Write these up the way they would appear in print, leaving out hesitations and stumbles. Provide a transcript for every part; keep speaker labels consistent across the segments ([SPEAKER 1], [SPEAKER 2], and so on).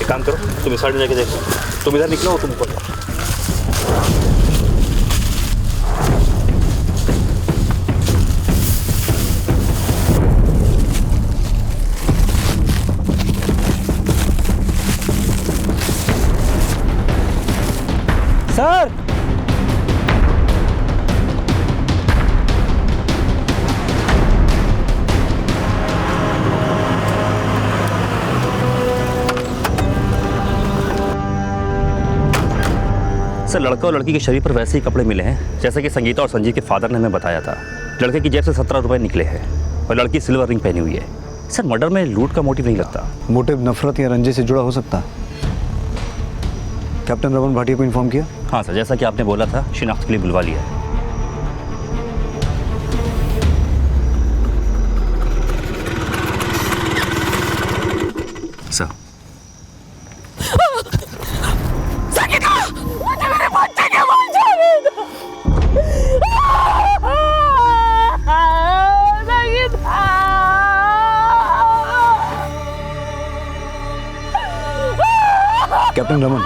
[SPEAKER 1] एक काम करो, तुम इस साइड में जाके देखो, तुम इधर निकलो, तुम ऊपर।
[SPEAKER 2] सर
[SPEAKER 1] सर, लड़का और लड़की के शरीर पर वैसे ही कपड़े मिले हैं जैसे कि संगीता और संजीव के फादर ने हमें बताया था। लड़के की जेब से 17 रुपए निकले हैं और लड़की सिल्वर रिंग पहनी हुई है। सर, मर्डर में लूट का मोटिव नहीं लगता।
[SPEAKER 2] मोटिव नफरत या रंजे से जुड़ा हो सकता है। कैप्टन रमन भाटिया को इन्फॉर्म किया?
[SPEAKER 1] हाँ सर, जैसा कि आपने बोला था, शिनाख्त के लिए बुलवा लिया है। Sir,
[SPEAKER 2] captain Raman,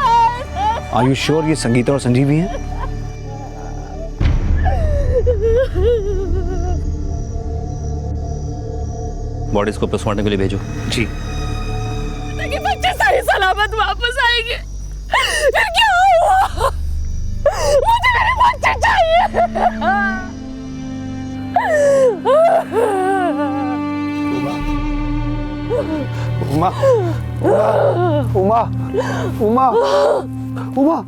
[SPEAKER 2] are you sure ये संगीता और संजीव ही हैं?
[SPEAKER 1] बॉडीज को पोस्टमार्टम के लिए भेजो।
[SPEAKER 2] जी।
[SPEAKER 3] ताकि बच्चे सही सलामत वापस आएंगे। फिर क्या हुआ? मुझे मेरे बच्चे चाहिए।
[SPEAKER 2] उमा, उमा, उमा, उमा, उमा।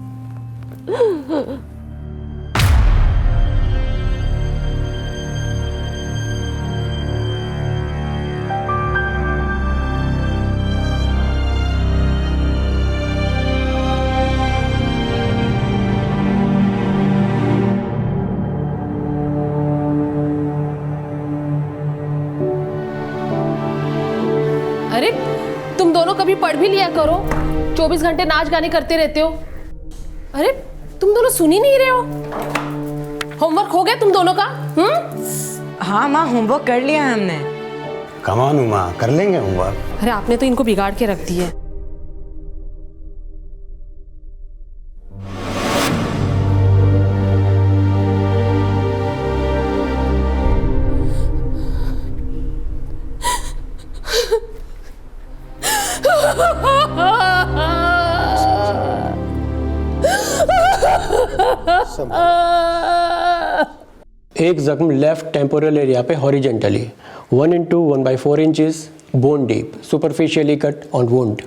[SPEAKER 3] अरे तुम दोनों कभी पढ़ भी लिया करो, 24 घंटे नाच गाने करते रहते हो। अरे तुम दोनों सुन ही नहीं रहे हो। होमवर्क हो गया तुम दोनों का?
[SPEAKER 4] हाँ माँ, होमवर्क कर लिया है हमने।
[SPEAKER 5] कम ऑन उमा, कर लेंगे होमवर्क।
[SPEAKER 3] अरे आपने तो इनको बिगाड़ के रख दिया है।
[SPEAKER 6] एक जख्म लेफ्ट टेम्पोरल एरिया पे horizontally 1 into 1/4 inches bone deep superficially cut on wound.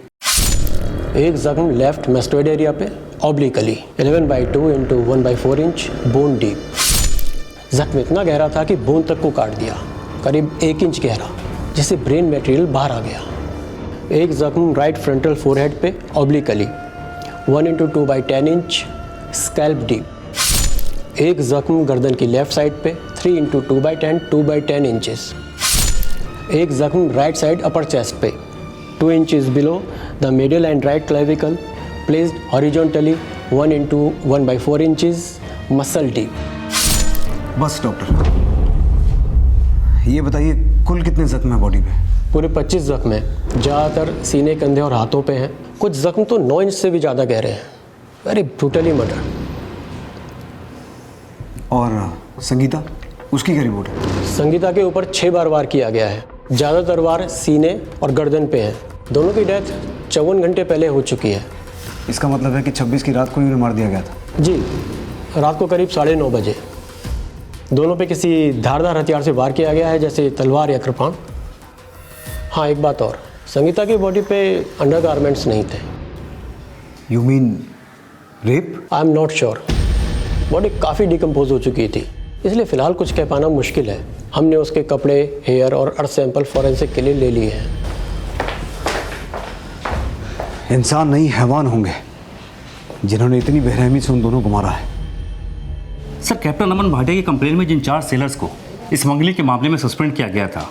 [SPEAKER 6] एक जख्म लेफ्ट मेस्टोइड एरिया पे obliquely 11/2 into 1/4 inch bone deep. जख्म इतना गहरा था कि बोन तक को काट दिया, करीब 1 इंच गहरा, जिससे ब्रेन मटेरियल बाहर आ गया। एक जख्म राइट फ्रंटल फोरहेड पे obliquely 1 into 2/10 inch scalp deep. एक जख्म गर्दन की लेफ्ट साइड पे 3 into 2/10 इंचेस। एक जख्म राइट साइड अपर चेस्ट पे 2 inches below the middle and right clavicle placed horizontally 1 into 1/4 inches muscle deep.
[SPEAKER 2] बस डॉक्टर, ये बताइए कुल कितने जख्म है बॉडी पे?
[SPEAKER 6] पूरे 25 जख्म हैं, ज़्यादातर सीने, कंधे और हाथों पे हैं। कुछ जख्म तो 9 इंच से भी ज़्यादा गहरे हैं। Very brutally murder.
[SPEAKER 2] और संगीता, उसकी क्या रिपोर्ट है?
[SPEAKER 6] संगीता के ऊपर 6 बार वार किया गया है। ज़्यादातर वार सीने और गर्दन पे हैं। दोनों की डेथ 54 घंटे पहले हो चुकी है।
[SPEAKER 2] इसका मतलब है कि 26 की रात को ही मार दिया गया था?
[SPEAKER 6] जी, रात को करीब 9:30 बजे। दोनों पे किसी धारदार हथियार से वार किया गया है, जैसे तलवार या कृपाण। हाँ, एक बात और, संगीता की बॉडी पे अंडरगारमेंट्स नहीं थे।
[SPEAKER 2] You mean rape?
[SPEAKER 6] I am not sure. Body काफ़ी डिकम्पोज हो चुकी थी, इसलिए फ़िलहाल कुछ कह पाना मुश्किल है। हमने उसके कपड़े, हेयर और अर्थ सैंपल फॉरेंसिक के लिए ले लिए हैं।
[SPEAKER 2] इंसान नहीं, हैवान होंगे जिन्होंने इतनी बेरहमी से उन दोनों को मारा है।
[SPEAKER 1] सर, कैप्टन रमन भाटिया की कंप्लेन में जिन 4 सेलर्स को स्मगलिंग के मामले में सस्पेंड किया गया था,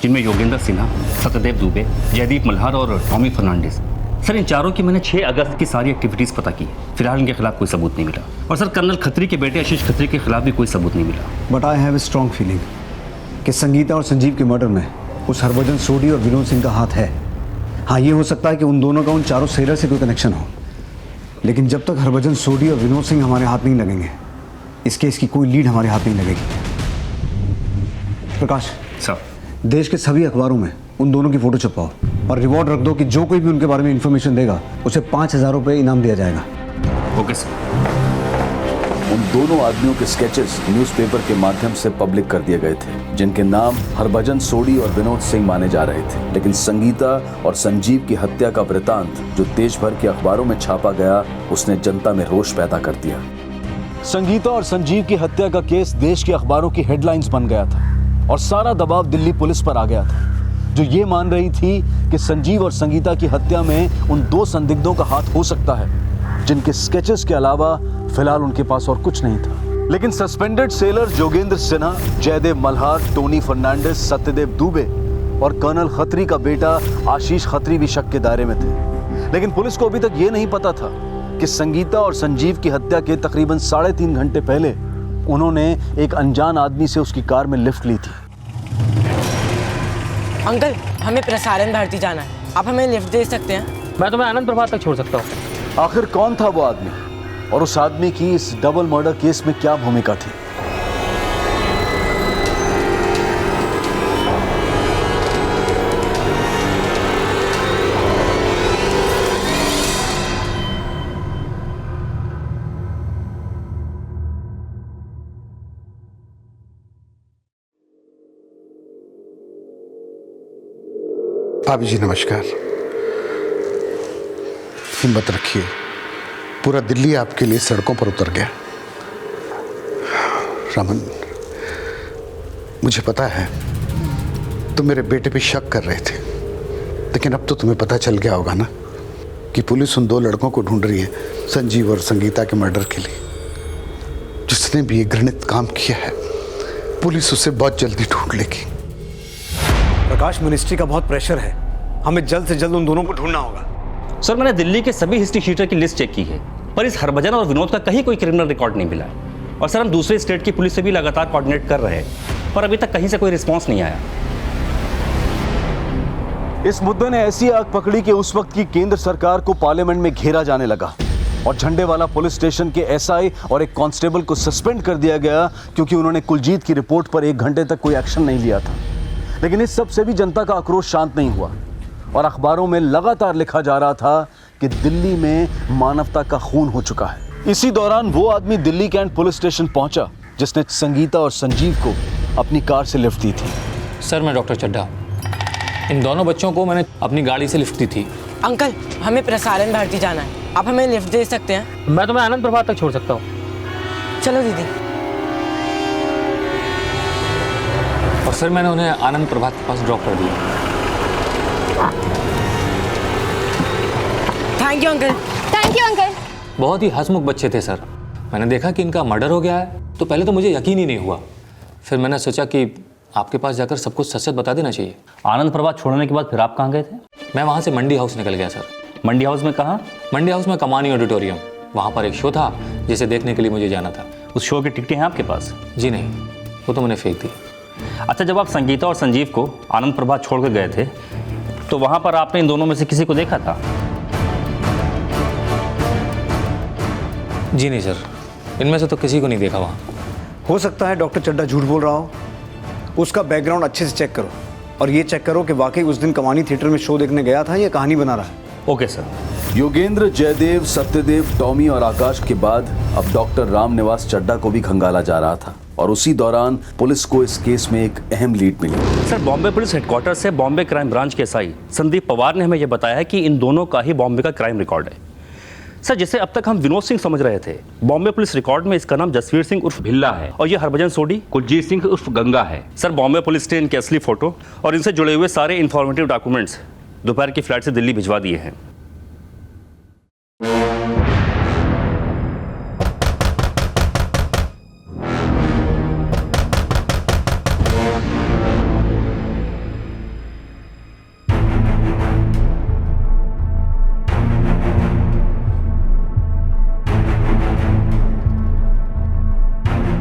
[SPEAKER 1] जिनमें योगेंद्र सिन्हा, सत्यदेव दुबे, जयदीप मल्हार और टॉमी फर्नांडिस, सर इन चारों की मैंने 6 अगस्त की सारी एक्टिविटीज़ पता की। फिलहाल इनके खिलाफ कोई सबूत नहीं मिला। और सर, कर्नल खत्री के बेटे आशीष खत्री के खिलाफ भी कोई सबूत नहीं मिला।
[SPEAKER 2] But I have a strong feeling कि संगीता और संजीव के मर्डर में उस हरभजन सोढी और विनोद सिंह का हाथ है। हाँ, ये हो सकता है कि उन दोनों का उन चारों सेलर से कोई कनेक्शन हो, लेकिन जब तक हरभजन सोडी और विनोद सिंह हमारे हाथ नहीं लगेंगे, इस केस की कोई लीड हमारे हाथ नहीं लगेगी। प्रकाश
[SPEAKER 1] सर,
[SPEAKER 2] देश के सभी अखबारों में उन दोनों की फोटो छपवाओ और रिवॉर्ड रख दो कि जो कोई भी उनके बारे में इंफॉर्मेशन देगा उसे 5,000 रुपये इनाम दिया जाएगा।
[SPEAKER 1] Okay sir.
[SPEAKER 7] उन दोनों आदमियों के स्केचेस न्यूज़पेपर के माध्यम से पब्लिक कर दिए गए थे, जिनके नाम हरभजन सोडी और विनोद सिंह माने जा रहे थे। लेकिन संगीता और संजीव की हत्या का वृतांत जो देश भर के अखबारों में छापा गया, उसने जनता में रोष पैदा कर दिया। संगीता और संजीव की हत्या का केस देश के अखबारों की हेडलाइंस बन गया था और सारा दबाव दिल्ली पुलिस पर आ गया था, जो ये मान रही थी कि संजीव और संगीता की हत्या में उन दो संदिग्धों का हाथ हो सकता है, जिनके स्केचेस के अलावा फिलहाल उनके पास और कुछ नहीं था। लेकिन suspended sailor Jogendra Sinha, Jaidev Malhar, Tony Fernandes, Satyadev Dubey और कर्नल खत्री का बेटा आशीष खत्री भी शक के दायरे में थे। लेकिन पुलिस को अभी तक ये नहीं पता था कि संगीता और संजीव की हत्या के तकरीबन 3.5 घंटे पहले उन्होंने एक अनजान आदमी से उसकी कार में लिफ्ट ली थी।
[SPEAKER 4] अंकल, हमें प्रसारण भारती जाना है, आप हमें लिफ्ट दे सकते हैं?
[SPEAKER 8] मैं तुम्हें आनंद प्रभात तक छोड़ सकता हूँ।
[SPEAKER 7] आखिर कौन था वो आदमी और उस आदमी की इस डबल मर्डर केस में क्या भूमिका थी?
[SPEAKER 5] भाभी जी नमस्कार। हिम्मत रखिए, पूरा दिल्ली आपके लिए सड़कों पर उतर गया। रमन, मुझे पता है तुम मेरे बेटे पे शक कर रहे थे, लेकिन अब तो तुम्हें पता चल गया होगा ना कि पुलिस उन दो लड़कों को ढूंढ रही है, संजीव और संगीता के मर्डर के लिए। जिसने भी ये घृणित काम किया है, पुलिस उसे बहुत जल्दी ढूंढ लेगी।
[SPEAKER 2] प्रकाश, मिनिस्ट्री का बहुत प्रेशर है, हमें जल्द से जल्द उन दोनों को ढूंढना होगा।
[SPEAKER 1] सर, मैंने दिल्ली के सभी हिस्ट्री शीटर की लिस्ट चेक की है, पर इस हरभजन और विनोद का कहीं कोई क्रिमिनल रिकॉर्ड नहीं मिला है। और सर, हम दूसरे स्टेट की पुलिस से भी लगातार कोऑर्डिनेट कर रहे हैं, पर अभी तक कहीं से कोई रिस्पॉन्स नहीं आया।
[SPEAKER 7] इस मुद्दे ने ऐसी आग पकड़ी कि उस वक्त की केंद्र सरकार को पार्लियामेंट में घेरा जाने लगा और झंडेवाला पुलिस स्टेशन के एसआई और एक कांस्टेबल को सस्पेंड कर दिया गया, क्योंकि उन्होंने कुलजीत की रिपोर्ट पर 1 घंटे तक कोई एक्शन नहीं लिया था। लेकिन इस सब से भी जनता का आक्रोश शांत नहीं हुआ और अखबारों में लगातार लिखा जा रहा था कि दिल्ली में मानवता का खून हो चुका है। इसी दौरान वो आदमी दिल्ली कैंट पुलिस स्टेशन पहुंचा जिसने संगीता और संजीव को अपनी कार से लिफ्ट दी थी।
[SPEAKER 8] सर, मैं डॉक्टर चड्ढा, इन दोनों बच्चों को मैंने अपनी गाड़ी से लिफ्ट दी थी।
[SPEAKER 4] अंकल, हमें प्रसारण भारती जाना है, आप हमें लिफ्ट दे सकते हैं?
[SPEAKER 8] मैं तुम्हें आनंद प्रभात तक छोड़ सकता हूँ।
[SPEAKER 4] चलो दीदी।
[SPEAKER 8] और फिर मैंने उन्हें आनंद प्रभात के पास ड्रॉप कर दिया।
[SPEAKER 4] Thank you uncle.
[SPEAKER 3] Thank you uncle.
[SPEAKER 8] बहुत ही हंसमुख बच्चे थे सर। मैंने देखा कि इनका मर्डर हो गया है तो पहले तो मुझे यकीन ही नहीं हुआ। फिर मैंने सोचा कि आपके पास जाकर सब कुछ सच बता देना चाहिए।
[SPEAKER 1] आनंद प्रभात छोड़ने के बाद फिर आप कहाँ गए थे?
[SPEAKER 8] मैं वहाँ से मंडी हाउस निकल गया सर।
[SPEAKER 1] मंडी हाउस में कहाँ?
[SPEAKER 8] मंडी हाउस में कमानी ऑडिटोरियम, वहाँ पर एक शो था जिसे देखने के लिए मुझे जाना था।
[SPEAKER 1] उस शो की टिकटें हैं आपके पास?
[SPEAKER 8] जी नहीं, वो तो मैंने फेंक दी।
[SPEAKER 1] अच्छा, जब आप संगीता और संजीव को आनंद प्रभात छोड़ कर गए थे तो वहाँ पर आपने इन दोनों में से किसी को देखा था?
[SPEAKER 8] जी नहीं सर, इनमें से तो किसी को नहीं देखा वहाँ।
[SPEAKER 2] हो सकता है डॉक्टर चड्ढा झूठ बोल रहा हो। उसका बैकग्राउंड अच्छे से चेक करो और ये चेक करो कि वाकई उस दिन कमानी थिएटर में शो देखने गया था या कहानी बना रहा है।
[SPEAKER 1] Okay sir.
[SPEAKER 7] Yogendra, Jaidev, Satyadev, Tommy और आकाश के बाद अब डॉक्टर रामनिवास चड्ढा को भी खंगाला जा रहा था और उसी दौरान पुलिस को इस केस में एक अहम लीड मिली।
[SPEAKER 1] सर, बॉम्बे पुलिस हेडक्वार्टर से बॉम्बे क्राइम ब्रांच के एसआई संदीप पवार ने हमें यह बताया है कि इन दोनों का ही बॉम्बे का क्राइम रिकॉर्ड है। सर, जिसे अब तक हम विनोद सिंह समझ रहे थे, बॉम्बे पुलिस रिकॉर्ड में इसका नाम जसवीर सिंह उर्फ भिल्ला है और ये हरभजन सोडी कुलजीत सिंह उर्फ गंगा है। सर, बॉम्बे पुलिस ने इनके असली फोटो और इनसे जुड़े हुए सारे इंफॉर्मेटिव डॉक्यूमेंट्स दोपहर की फ्लाइट से दिल्ली भिजवा दिए हैं।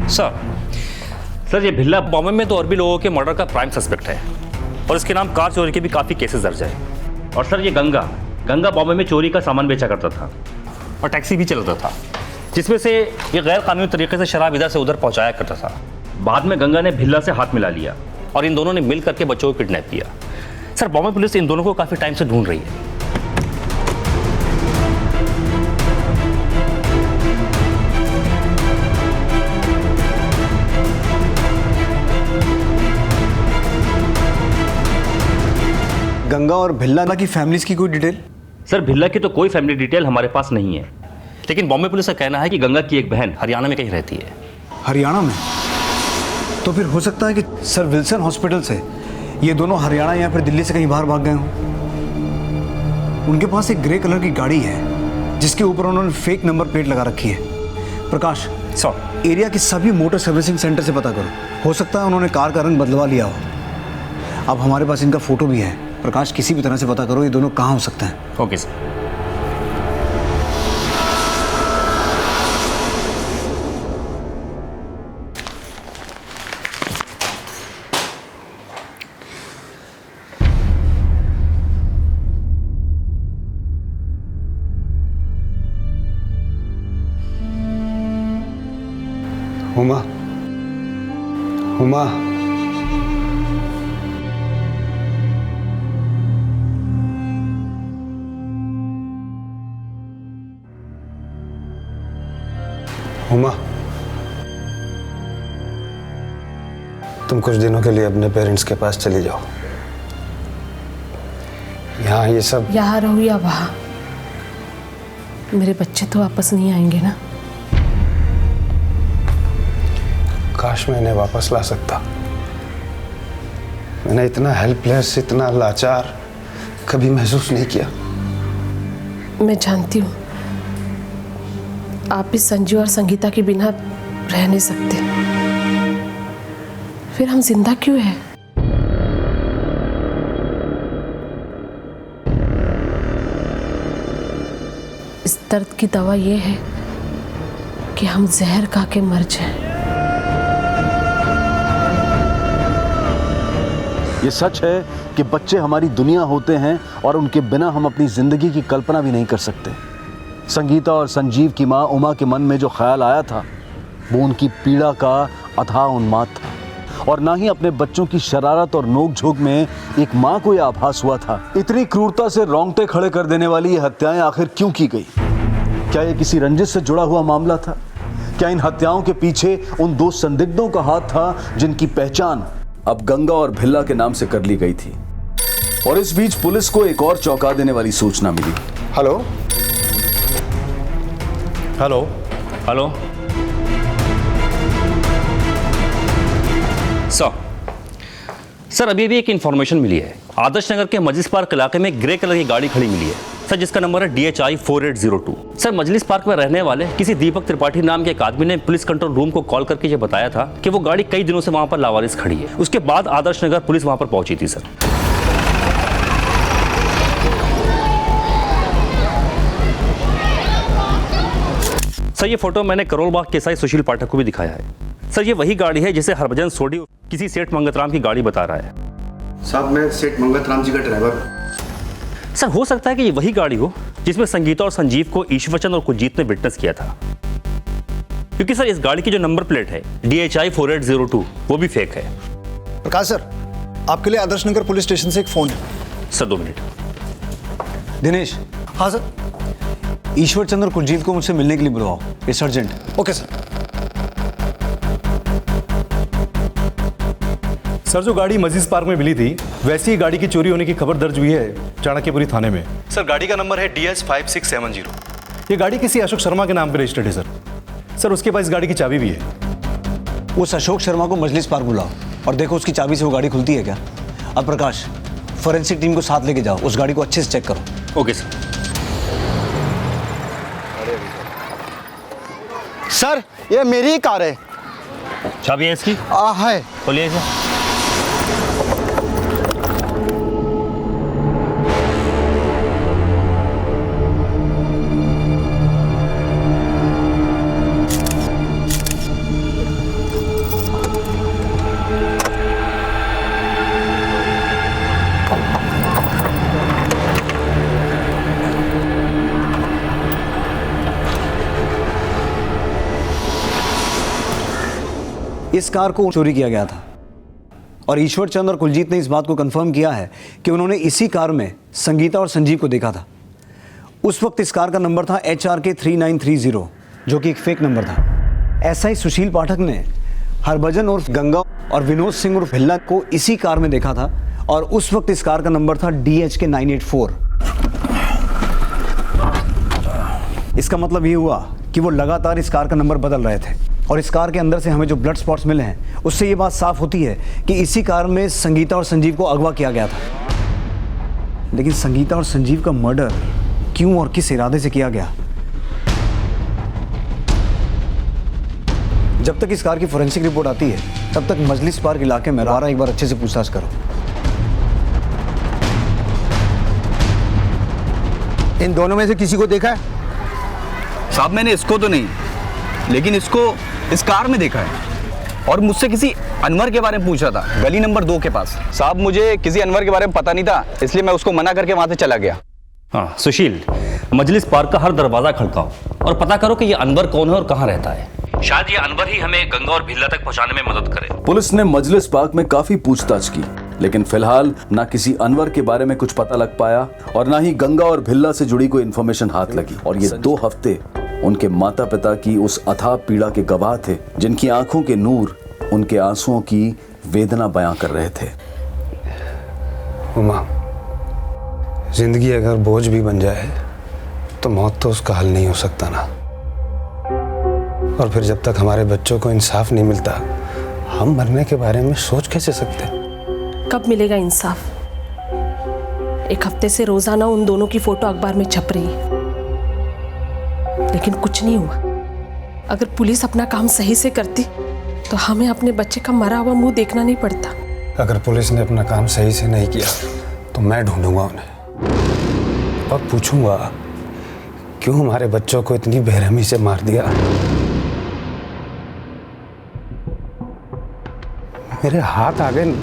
[SPEAKER 1] सर, ये भिल्ला बॉम्बे में तो और भी लोगों के मर्डर का प्राइम सस्पेक्ट है और इसके नाम कार चोरी के भी काफ़ी केसेस दर्ज है। और सर ये गंगा बॉम्बे में चोरी का सामान बेचा करता था और टैक्सी भी चलाता था, जिसमें से ये गैर कानूनी तरीके से शराब इधर से उधर पहुंचाया करता था। बाद में गंगा ने भिल्ला से हाथ मिला लिया और इन दोनों ने मिल करके बच्चों को किडनैप किया। सर बॉम्बे पुलिस इन दोनों को काफ़ी टाइम से ढूंढ रही है।
[SPEAKER 2] गंगा और भिल्ला की फैमिलीज की कोई डिटेल?
[SPEAKER 1] सर भिल्ला की तो कोई फैमिली डिटेल हमारे पास नहीं है, लेकिन बॉम्बे पुलिस का कहना है कि गंगा की एक बहन हरियाणा में कहीं रहती है।
[SPEAKER 2] हरियाणा में? तो फिर हो सकता है कि सर विल्सन हॉस्पिटल से ये दोनों हरियाणा या फिर दिल्ली से कहीं बाहर भाग गए हों। उनके पास एक ग्रे कलर की गाड़ी है जिसके ऊपर उन्होंने फेक नंबर प्लेट लगा रखी है। प्रकाश
[SPEAKER 1] सर
[SPEAKER 2] एरिया की सभी मोटर सर्विसिंग सेंटर से पता करो, हो सकता है उन्होंने कार का रंग बदलवा लिया हो। अब हमारे पास इनका फोटो भी है। प्रकाश किसी भी तरह से पता करो ये दोनों कहाँ हो सकते हैं।
[SPEAKER 1] Okay sir.
[SPEAKER 2] हुमा, हुमा, हुमा,
[SPEAKER 9] तुम कुछ दिनों के लिए अपने पेरेंट्स के पास चली जाओ। यहाँ ये सब
[SPEAKER 3] यहाँ रहो या वहाँ, मेरे बच्चे तो वापस नहीं आएंगे ना।
[SPEAKER 9] काश मैं इन्हें वापस ला सकता। मैंने इतना हेल्पलेस, इतना लाचार कभी महसूस नहीं किया।
[SPEAKER 3] मैं जानती हूँ आप भी संजू और संगीता के बिना रह नहीं सकते, फिर हम जिंदा क्यों हैं? इस दर्द की दवा ये है कि हम जहर खा के मर जाएं।
[SPEAKER 7] ये सच है कि बच्चे हमारी दुनिया होते हैं और उनके बिना हम अपनी जिंदगी की कल्पना भी नहीं कर सकते। संगीता और संजीव की मां उमा के मन में जो ख्याल आया था वो उनकी पीड़ा का अथाह उन्माद था, और ना ही अपने बच्चों की शरारत और नोक-झोंक में एक मां को यह आभास हुआ था। इतनी क्रूरता से रोंगटे खड़े कर देने वाली ये हत्याएं आखिर क्यों की गई? क्या ये किसी रंजिश से जुड़ा हुआ मामला था? क्या इन हत्याओं के पीछे उन दो संदिग्धों का हाथ था जिनकी पहचान अब गंगा और भिल्ला के नाम से कर ली गई थी? और इस बीच पुलिस को एक और चौंका देने वाली सूचना मिली।
[SPEAKER 9] हेलो
[SPEAKER 1] हेलो हेलो सर अभी भी एक इन्फॉर्मेशन मिली है। आदर्श नगर के मजलिस पार्क इलाके में ग्रे कलर की गाड़ी खड़ी मिली है सर, जिसका नंबर है DHI 4802। सर मजलिस पार्क में रहने वाले किसी दीपक त्रिपाठी नाम के एक आदमी ने पुलिस कंट्रोल रूम को कॉल करके ये बताया था कि वो गाड़ी कई दिनों से वहां पर लावारिस खड़ी है। उसके बाद आदर्श नगर पुलिस वहां पर पहुंची थी सर। सर ये फोटो मैंने करोल बाग के एसआई सुशील पाठक को भी दिखाया है। सर ये वही गाड़ी है जिसे हरभजन सोडी किसी सेठ मंगतराम की गाड़ी बता रहा है।
[SPEAKER 2] साहब मैं सेठ मंगतराम जी का ड्राइवर हूँ।
[SPEAKER 1] सर हो सकता है कि ये वही गाड़ी हो जिसमें संगीता और संजीव को ईश्वरचंद और कुलजीत ने विटनेस किया था, क्योंकि सर इस गाड़ी की जो नंबर प्लेट है DHI 4802 वो भी फेक है।
[SPEAKER 10] प्रकाश सर, आपके लिए आदर्श नगर पुलिस स्टेशन से एक फोन है।
[SPEAKER 1] Sir 2 minute.
[SPEAKER 2] दिनेश।
[SPEAKER 10] हाँ सर।
[SPEAKER 2] ईश्वरचंद और कुलजीत को मुझसे मिलने के लिए बुलवाओ, it's urgent.
[SPEAKER 10] Okay sir.
[SPEAKER 11] Sir जो गाड़ी मजीज पार्क में मिली थी वैसी ही गाड़ी की चोरी होने की खबर दर्ज हुई है चाणक्यपुरी थाने में। सर गाड़ी का नंबर है DS 5670। ये गाड़ी किसी अशोक शर्मा के नाम पर रजिस्टर्ड है सर। सर उसके पास इस गाड़ी की चाबी भी है।
[SPEAKER 2] उस अशोक शर्मा को मजलिस पार्क बुलाओ और देखो उसकी चाबी से वो गाड़ी खुलती है क्या। अब प्रकाश फॉरेंसिक टीम को साथ लेके जाओ, उस गाड़ी को अच्छे से चेक करो।
[SPEAKER 1] Okay sir.
[SPEAKER 10] सर ये मेरी ही कार है।
[SPEAKER 1] चाबी है इसकी?
[SPEAKER 10] है।
[SPEAKER 1] खोलिए इसे।
[SPEAKER 2] इस कार को चोरी किया गया था और ईश्वर चंद और कुलजीत ने इस बात को कंफर्म किया है कि उन्होंने इसी कार में संगीता और संजीव को देखा था। उस वक्त इस कार का नंबर था HRK 3930, जो कि एक फेक नंबर था। एसआई सुशील पाठक ने हरभजन उर्फ गंगा और विनोद सिंह उर्फ भिल्ला को इसी कार में देखा था और उस वक्त इस कार का नंबर था DHK 984। इसका मतलब ये हुआ कि वो लगातार इस कार का नंबर बदल रहे थे और इस कार के अंदर से हमें जो ब्लड स्पॉट्स मिले हैं उससे ये बात साफ होती है कि इसी कार में संगीता और संजीव को अगवा किया गया था। लेकिन संगीता और संजीव का मर्डर क्यों और किस इरादे से किया गया? जब तक इस कार की फोरेंसिक रिपोर्ट आती है तब तक मजलिस पार्क इलाके में दोबारा एक बार अच्छे से पूछताछ करो।
[SPEAKER 12] इन दोनों में से किसी को देखा है?
[SPEAKER 13] साहब मैंने इसको तो नहीं, लेकिन इसको इस कार में देखा है और मुझसे किसी अनवर के बारे में पूछा था, गली नंबर 2 के पास। साहब मुझे किसी अनवर के बारे में पता नहीं था, इसलिए मैं उसको मना करके वहां से चला गया।
[SPEAKER 1] हाँ सुशील, मजलिस पार्क का हर दरवाजा खड़काओ और पता करो कि ये अनवर कौन है और कहाँ रहता है। शायद ये अनवर ही हमें गंगा और भिल्ला तक पहुंचाने में मदद करे।
[SPEAKER 7] पुलिस ने मजलिस पार्क में काफी पूछताछ की, लेकिन फिलहाल ना किसी अनवर के बारे में कुछ पता लग पाया और ना ही गंगा और भिल्ला से जुड़ी कोई इन्फॉर्मेशन हाथ लगी। और ये 2 हफ्ते उनके माता पिता की उस अथाह पीड़ा के गवाह थे, जिनकी आंखों के नूर उनके आंसुओं की वेदना बयां कर रहे थे।
[SPEAKER 9] उमा, जिंदगी अगर बोझ भी बन जाए तो मौत तो उसका हल नहीं हो सकता ना। और फिर जब तक हमारे बच्चों को इंसाफ नहीं मिलता, हम मरने के बारे में सोच कैसे सकते हैं?
[SPEAKER 3] कब मिलेगा इंसाफ? एक हफ्ते से रोजाना उन दोनों की फोटो अखबार में छप रही है, लेकिन कुछ नहीं हुआ। अगर पुलिस अपना काम सही से करती तो हमें अपने बच्चे का मरा हुआ मुंह देखना नहीं पड़ता।
[SPEAKER 9] अगर पुलिस ने अपना काम सही से नहीं किया तो मैं ढूंढूंगा उन्हें और पूछूंगा क्यों हमारे बच्चों को इतनी बेरहमी से मार दिया। मेरे हाथ आ गए।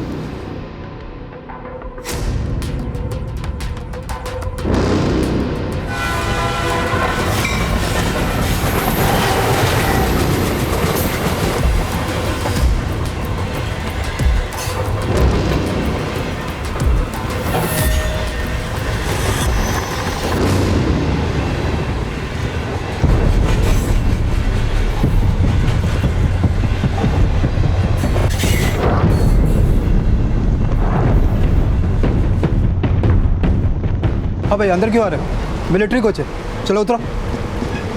[SPEAKER 10] हाँ भाई, अंदर क्यों आ रहे हो? मिलिट्री कोच है, चलो उतरो।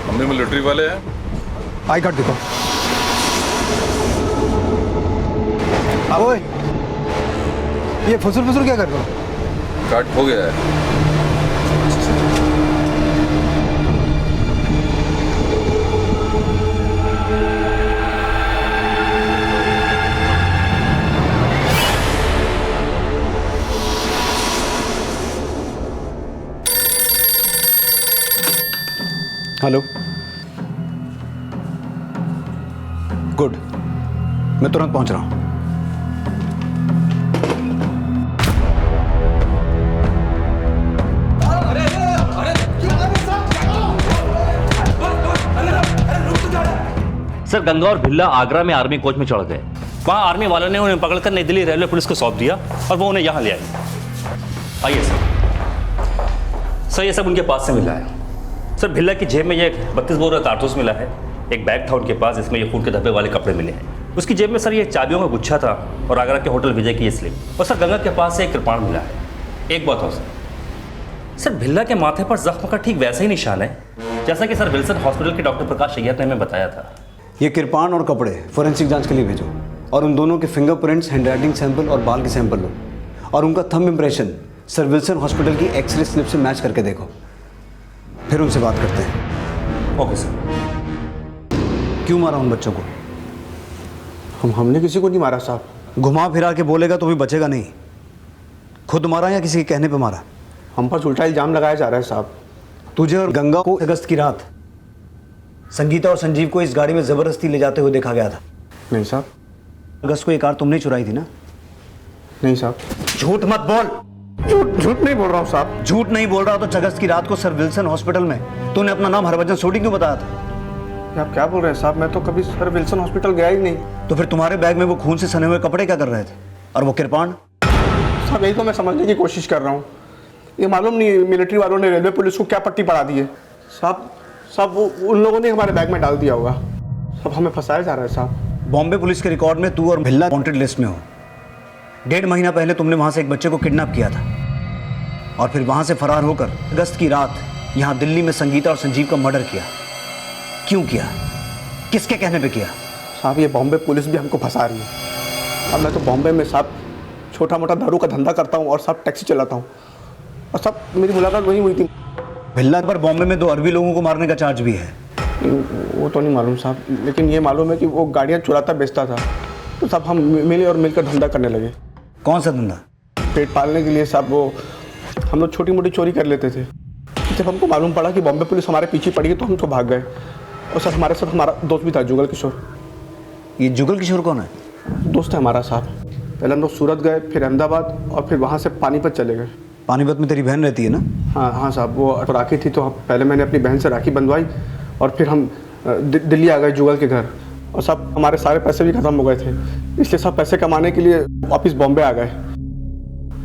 [SPEAKER 14] हमने मिलिट्री वाले हैं।
[SPEAKER 10] आई कार्ड दिखाओ। अब ओए, ये फुसुर क्या कर रहे हो?
[SPEAKER 14] कार्ड हो गया है।
[SPEAKER 2] हेलो, गुड, मैं तुरंत पहुंच रहा हूं।
[SPEAKER 1] सर गंगा और भिल्ला आगरा में आर्मी कोच में चढ़ गए। वहाँ आर्मी वालों ने उन्हें पकड़कर नई दिल्ली रेलवे पुलिस को सौंप दिया और वो उन्हें यहाँ ले आए। आइए सर, ये सब उनके पास से मिला है। सर भिल्ला की जेब में ये 32 बोर का कारतूस मिला है। एक बैग था उनके पास, जिसमें ये खून के धब्बे वाले कपड़े मिले हैं। उसकी जेब में सर ये चाबियों का गुच्छा था और आगरा के होटल विजय की ये स्लिप। और सर गंगा के पास से एक कृपाण मिला है। एक बात हो सर, भिल्ला के माथे पर जख्म का ठीक वैसा ही निशान है जैसा कि सर विल्सन हॉस्पिटल के डॉक्टर प्रकाश अय्यर ने हमें बताया था।
[SPEAKER 2] ये कृपाण और कपड़े फोरेंसिक जांच के लिए भेजो और उन दोनों के फिंगरप्रिंट्स, हैंडराइटिंग सैंपल और बाल के सैंपल लो और उनका thumb impression sir Wilson hospital की एक्सरे स्लिप से मैच करके देखो, फिर उनसे बात करते हैं।
[SPEAKER 1] Okay sir.
[SPEAKER 2] क्यों मारा उन बच्चों को?
[SPEAKER 12] हमने किसी को नहीं मारा साहब।
[SPEAKER 2] घुमा फिरा के बोलेगा तो भी बचेगा नहीं। खुद मारा या किसी के कहने पे मारा?
[SPEAKER 12] हम पर उल्टा इल्जाम लगाया जा रहा है साहब।
[SPEAKER 2] तुझे और गंगा को अगस्त की रात संगीता और संजीव को इस गाड़ी में जबरदस्ती ले जाते हुए देखा गया था।
[SPEAKER 12] नहीं साहब।
[SPEAKER 2] अगस्त को ये कार तुमने चुराई थी ना?
[SPEAKER 12] नहीं साहब।
[SPEAKER 2] झूठ मत बोल।
[SPEAKER 12] झूठ नहीं बोल रहा हूँ साहब।
[SPEAKER 2] झूठ नहीं बोल रहा तो अगस्त की रात को सर विल्सन हॉस्पिटल में तूने अपना नाम हरभजन सोडी क्यों बताया था?
[SPEAKER 12] आप क्या बोल रहे हैं साहब? मैं तो कभी सर विल्सन हॉस्पिटल गया ही नहीं।
[SPEAKER 2] तो फिर तुम्हारे बैग में वो खून से सने हुए कपड़े क्या कर रहे थे? और वो किरपान?
[SPEAKER 12] साहब यही तो मैं समझने की कोशिश कर रहा हूँ। ये मालूम नहीं मिलिट्री वालों ने रेलवे पुलिस को क्या पट्टी पड़ा दी है। साहब वो उन लोगों ने हमारे बैग में डाल दिया होगा। सब हमें फंसाया जा रहा है साहब।
[SPEAKER 2] बॉम्बे पुलिस के रिकॉर्ड में तू और भिल्ला वांटेड लिस्ट में हो। 1.5 महीना पहले तुमने वहां से एक बच्चे को किडनैप किया था और फिर वहां से फरार होकर अगस्त की रात यहां दिल्ली में संगीता और संजीव का मर्डर किया। क्यों किया? किसके कहने पे किया?
[SPEAKER 12] साहब ये बॉम्बे पुलिस भी हमको फंसा रही है। अब मैं तो बॉम्बे में साहब छोटा मोटा दारू का धंधा करता हूँ और साहब टैक्सी चलाता हूँ, और सब मेरी मुलाकात वही हुई थी।
[SPEAKER 2] भिल्ला पर बॉम्बे में 2 अरबी लोगों को मारने का चार्ज भी है।
[SPEAKER 12] वो तो नहीं मालूम साहब, लेकिन ये मालूम है कि वो गाड़ियाँ चुराता बेचता था। तो साहब हम मिले और मिलकर धंधा करने लगे।
[SPEAKER 2] कौन सा धंधा?
[SPEAKER 12] पेट पालने के लिए साहब वो हम लोग छोटी मोटी चोरी कर लेते थे। जब हमको मालूम पड़ा कि बॉम्बे पुलिस हमारे पीछे पड़ी है तो हम तो भाग गए। और सर हमारे साथ हमारा दोस्त भी था, जुगल किशोर।
[SPEAKER 2] ये जुगल किशोर कौन है?
[SPEAKER 12] दोस्त है हमारा साहब। पहले हम लोग सूरत गए, फिर अहमदाबाद और फिर वहाँ से पानीपत चले गए।
[SPEAKER 2] पानीपत में तेरी बहन रहती है ना?
[SPEAKER 12] हाँ साहब, वो राखी थी तो पहले मैंने अपनी बहन से राखी बंधवाई और फिर हम दिल्ली आ गए जुगल के घर। और सब हमारे सारे पैसे भी ख़त्म हो गए थे, इसलिए सब पैसे कमाने के लिए वापस बॉम्बे आ गए।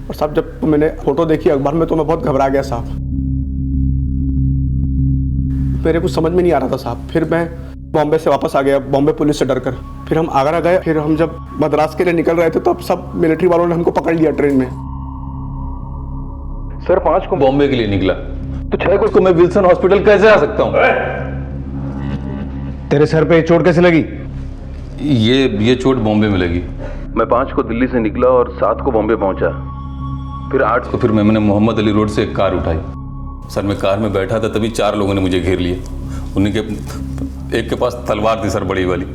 [SPEAKER 12] और साहब जब मैंने फ़ोटो देखी अखबार में तो मैं बहुत घबरा गया साहब। मेरे कुछ समझ में नहीं आ रहा था साहब। फिर मैं बॉम्बे से वापस आ गया, बॉम्बे पुलिस से डरकर। फिर हम आगरा गए। फिर हम जब मद्रास के लिए निकल रहे थे तो अब सब मिलिट्री वालों ने हमको पकड़ लिया ट्रेन में।
[SPEAKER 14] सर 5 को बॉम्बे के लिए निकला तो 6 को मैं विल्सन हॉस्पिटल कैसे आ सकता हूँ?
[SPEAKER 2] तेरे सर पे चोट कैसे लगी?
[SPEAKER 14] ये चोट बॉम्बे में लगी। मैं 5 को दिल्ली से निकला और 7 को बॉम्बे पहुंचा। फिर 8 को फिर मैंने मोहम्मद अली रोड से एक कार उठाई। सर मैं कार में बैठा था तभी 4 लोगों ने मुझे घेर लिया। उन्हीं के एक के पास तलवार थी सर, बड़ी वाली।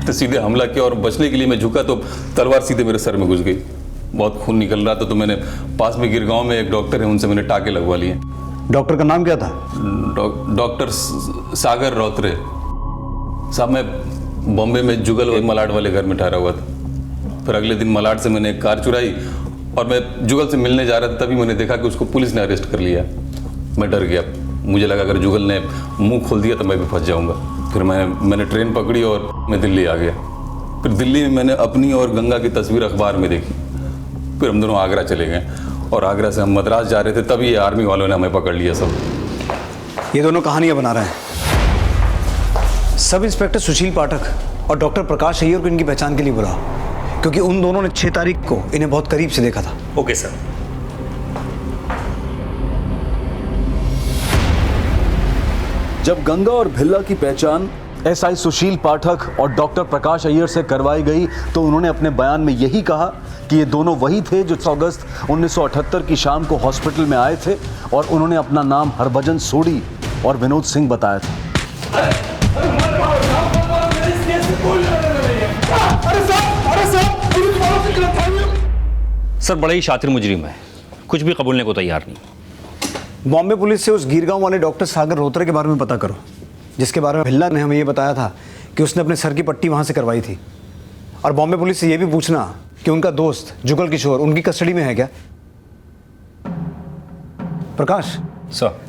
[SPEAKER 14] तो सीधे हमला किया और बचने के लिए मैं झुका तो तलवार सीधे मेरे सर में घुस गई। बहुत खून निकल रहा था तो मैंने पास में गिरगांव में एक डॉक्टर है, उनसे मैंने टाके लगवा लिए।
[SPEAKER 2] डॉक्टर का नाम क्या था?
[SPEAKER 14] डॉक्टर सागर रौत्रे साहब। मैं बॉम्बे में जुगल मलाड वाले घर में ठहरा हुआ था। फिर अगले दिन मलाड से मैंने एक कार चुराई और मैं जुगल से मिलने जा रहा था, तभी मैंने देखा कि उसको पुलिस ने अरेस्ट कर लिया। मैं डर गया, मुझे लगा अगर जुगल ने मुंह खोल दिया तो मैं भी फंस जाऊंगा। फिर मैंने ट्रेन पकड़ी और मैं दिल्ली आ गया। फिर दिल्ली में मैंने अपनी और गंगा की तस्वीर अखबार में देखी। फिर हम दोनों आगरा चले गए और आगरा से हम मद्रास जा रहे थे, तभी ये आर्मी वालों ने हमें पकड़ लिया। सब
[SPEAKER 2] ये दोनों कहानियां बना रहे हैं। सब इंस्पेक्टर सुशील पाठक और डॉक्टर प्रकाश अय्यर को इनकी पहचान के लिए बुलाओ, क्योंकि उन दोनों ने 6 तारीख को इन्हें बहुत करीब से देखा था।
[SPEAKER 1] Okay sir.
[SPEAKER 7] जब गंगा और भिल्ला की पहचान एसआई सुशील पाठक और डॉक्टर प्रकाश अय्यर से करवाई गई तो उन्होंने अपने बयान में यही कहा कि ये दोनों वही थे जो 6 अगस्त 1978 की शाम को हॉस्पिटल में आए थे और उन्होंने अपना नाम हरभजन सोडी और विनोद सिंह बताया था।
[SPEAKER 1] सर बड़ा ही शातिर मुजरिम है, कुछ भी कबूलने को तैयार नहीं।
[SPEAKER 2] बॉम्बे पुलिस से उस गिरगांव वाले डॉक्टर सागर रोत्रे के बारे में पता करो, जिसके बारे में भिल्ला ने हमें ये बताया था कि उसने अपने सर की पट्टी वहां से करवाई थी। और बॉम्बे पुलिस से ये भी पूछना कि उनका दोस्त जुगल किशोर उनकी कस्टडी में है क्या। प्रकाश
[SPEAKER 1] सर,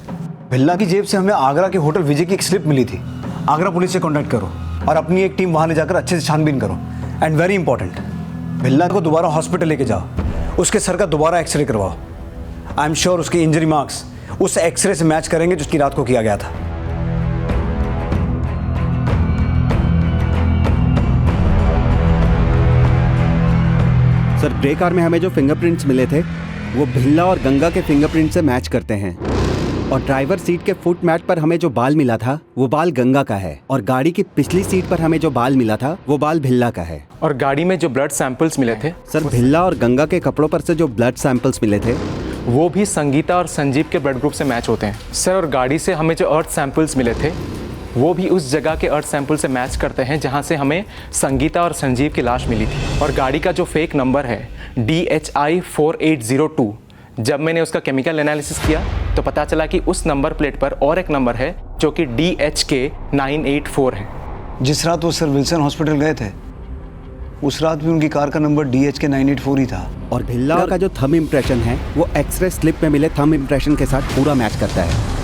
[SPEAKER 2] भिल्ला की जेब से हमें आगरा के होटल विजय की एक स्लिप मिली थी। आगरा पुलिस से कॉन्टैक्ट करो और अपनी एक टीम वहां ले जाकर अच्छे से छानबीन करो। एंड वेरी इंपॉर्टेंट, भिल्ला को दोबारा हॉस्पिटल लेके जाओ, उसके सर का दोबारा एक्सरे करवाओ। आई एम श्योर उसके इंजरी मार्क्स उस एक्सरे से मैच करेंगे जिसकी रात को किया गया था।
[SPEAKER 15] सर ग्रे कार में हमें जो फिंगरप्रिंट्स मिले थे वो भिल्ला और गंगा के फिंगरप्रिंट से मैच करते हैं। और ड्राइवर सीट के फुट मैट पर हमें जो बाल मिला था वो बाल गंगा का है। और गाड़ी की पिछली सीट पर हमें जो बाल मिला था वो बाल भिल्ला का है।
[SPEAKER 16] और गाड़ी में जो ब्लड सैंपल्स मिले थे
[SPEAKER 15] सर, भिल्ला और गंगा के कपड़ों पर से जो ब्लड सैंपल्स मिले थे
[SPEAKER 16] वो भी संगीता और संजीव के ब्लड ग्रुप से मैच होते हैं सर। और गाड़ी से हमें जो अर्थ सैंपल्स मिले थे वो भी उस जगह के अर्थ सैंपल से मैच करते हैं जहां से हमें संगीता और संजीव की लाश मिली थी। और गाड़ी का जो फेक नंबर है DHI 4802, जब मैंने उसका केमिकल एनालिसिस किया तो पता चला कि उस नंबर प्लेट पर और एक नंबर है जो कि DHK 984 है।
[SPEAKER 2] जिस रात वो सर विल्सन हॉस्पिटल गए थे उस रात भी उनकी कार का नंबर DHK 984 ही था।
[SPEAKER 15] और भिल्ला का जो थंब इम्प्रेशन है वो एक्सरे स्लिप में मिले थंब इम्प्रेशन के साथ पूरा मैच करता है।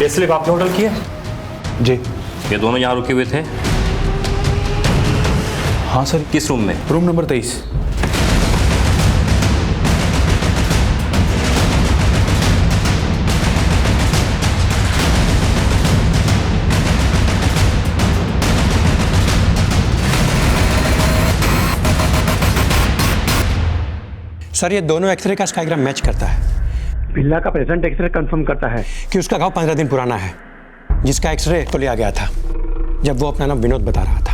[SPEAKER 1] ये स्लिप आपने होटल की है?
[SPEAKER 11] जी।
[SPEAKER 1] ये दोनों यहाँ रुके हुए थे?
[SPEAKER 11] हाँ सर।
[SPEAKER 1] किस रूम में?
[SPEAKER 11] Room number 23।
[SPEAKER 17] सर ये दोनों एक्सरे का स्काईग्राम मैच करता है।
[SPEAKER 6] भिल्ला का प्रेजेंट एक्सरे कंफर्म करता है
[SPEAKER 17] कि उसका घाव 15 दिन पुराना है, जिसका एक्सरे तो लिया गया था जब वो अपना नाम विनोद बता रहा था।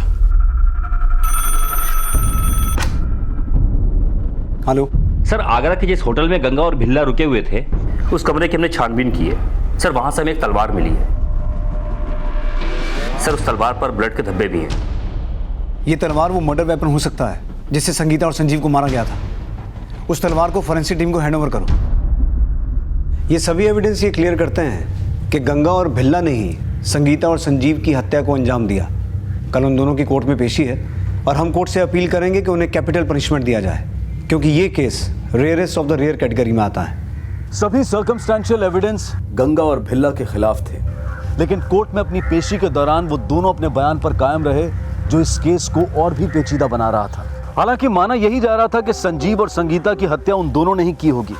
[SPEAKER 1] हेलो सर, आगरा के जिस होटल में गंगा और भिल्ला रुके हुए थे उस कमरे की हमने छानबीन की है सर। वहां से हमें एक तलवार मिली है सर। उस तलवार पर ब्लड के धब्बे भी हैं।
[SPEAKER 2] ये तलवार वो मर्डर वेपन हो सकता है जिससे संगीता और संजीव को मारा गया था। उस तलवार को फोरेंसिक टीम को हैंडओवर करो। ये सभी एविडेंस ये क्लियर करते हैं कि गंगा और भिल्ला ने ही संगीता और संजीव की हत्या को अंजाम दिया। कल उन दोनों की कोर्ट में पेशी है और हम कोर्ट से अपील करेंगे कि उन्हें कैपिटल पनिशमेंट दिया जाए, क्योंकि ये case rarest of the rare category में आता है।
[SPEAKER 7] सभी सर्कमस्टेंशियल एविडेंस गंगा और भिल्ला के खिलाफ थे, लेकिन कोर्ट में अपनी पेशी के दौरान वो दोनों अपने बयान पर कायम रहे, जो इस केस को और भी पेचीदा बना रहा था। हालांकि माना यही जा रहा था कि संजीव और संगीता की हत्या उन दोनों ने ही की होगी,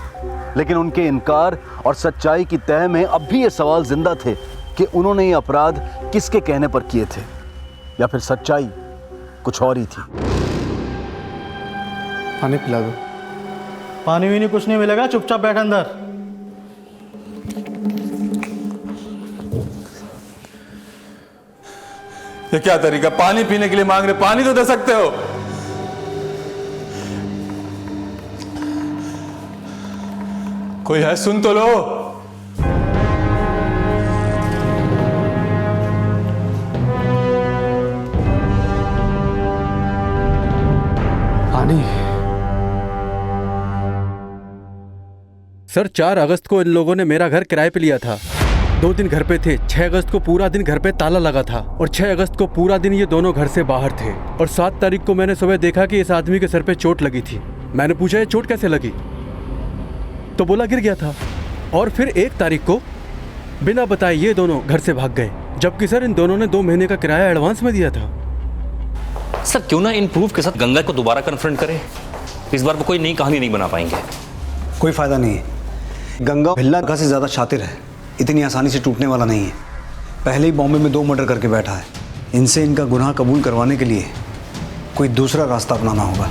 [SPEAKER 7] लेकिन उनके इनकार और सच्चाई की तह में अब भी ये सवाल जिंदा थे कि उन्होंने ये अपराध किसके कहने पर किए थे, या फिर सच्चाई कुछ और ही थी।
[SPEAKER 11] पानी पिला दो। पानी भी नहीं, कुछ नहीं मिलेगा, चुपचाप बैठ अंदर।
[SPEAKER 14] ये क्या तरीका, पानी पीने के लिए मांग रहे, पानी तो दे सकते हो। कोई है, सुन तो लो।
[SPEAKER 17] पानी।
[SPEAKER 18] सर 4 अगस्त को इन लोगों ने मेरा घर किराए पे लिया था। 2 दिन घर पे थे। 6 अगस्त को पूरा दिन घर पे ताला लगा था और 6 अगस्त को पूरा दिन ये दोनों घर से बाहर थे। और 7 तारीख को मैंने सुबह देखा कि इस आदमी के सर पे चोट लगी थी। मैंने पूछा ये चोट कैसे लगी, तो बोला गिर गया था। और फिर 1 तारीख को बिना बताए ये दोनों घर से भाग गए, जबकि सर इन दोनों ने 2 महीने का किराया एडवांस में दिया था।
[SPEAKER 1] सर क्यों ना इन प्रूफ के साथ गंगा को दोबारा कन्फ्रंट करें। इस बार वो कोई नई कहानी नहीं बना पाएंगे।
[SPEAKER 2] कोई फायदा नहीं है। गंगा भिल्ला का से ज़्यादा शातिर है, इतनी आसानी से टूटने वाला नहीं है। पहले ही बॉम्बे में 2 मर्डर करके बैठा है। इनसे इनका गुनाह कबूल करवाने के लिए कोई दूसरा रास्ता अपनाना होगा।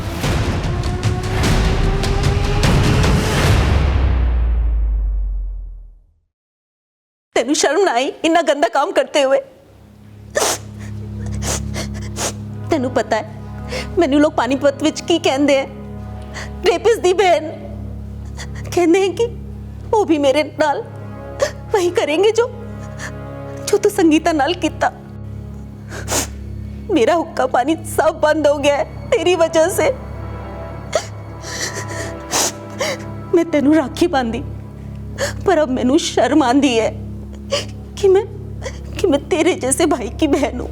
[SPEAKER 19] तेनू शर्म ना आई इन्ना गंदा काम करते हुए? तेनू पता है मैनू लोग पानीपत विच की कहंदे हैं? रेपिस दी बहन कहंदे हैं कि वो भी मेरे नाल वही करेंगे जो तू संगीता नाल कीता। मेरा हुक्का पानी सब बंद हो गया है तेरी वजह से। मैं तेनू राखी बांधी, पर अब मैनू शर्म आंदी है कि मैं तेरे जैसे भाई की बहन हूं।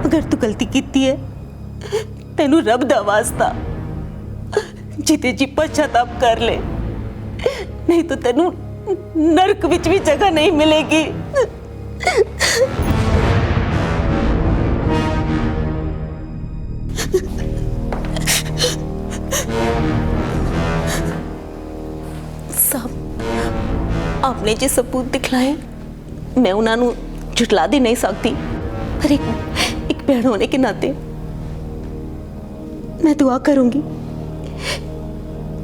[SPEAKER 19] अगर तू गलती कीती है तेनू रब दा वास्ता जीते जी पश्चाताप कर ले, नहीं तो तेनू नरक विच भी जगह नहीं मिलेगी। साहब आपने जो सबूत दिखलाए मैं उन्होंने झुटला दे नहीं सकती, पर एक बहन होने के नाते मैं दुआ करूंगी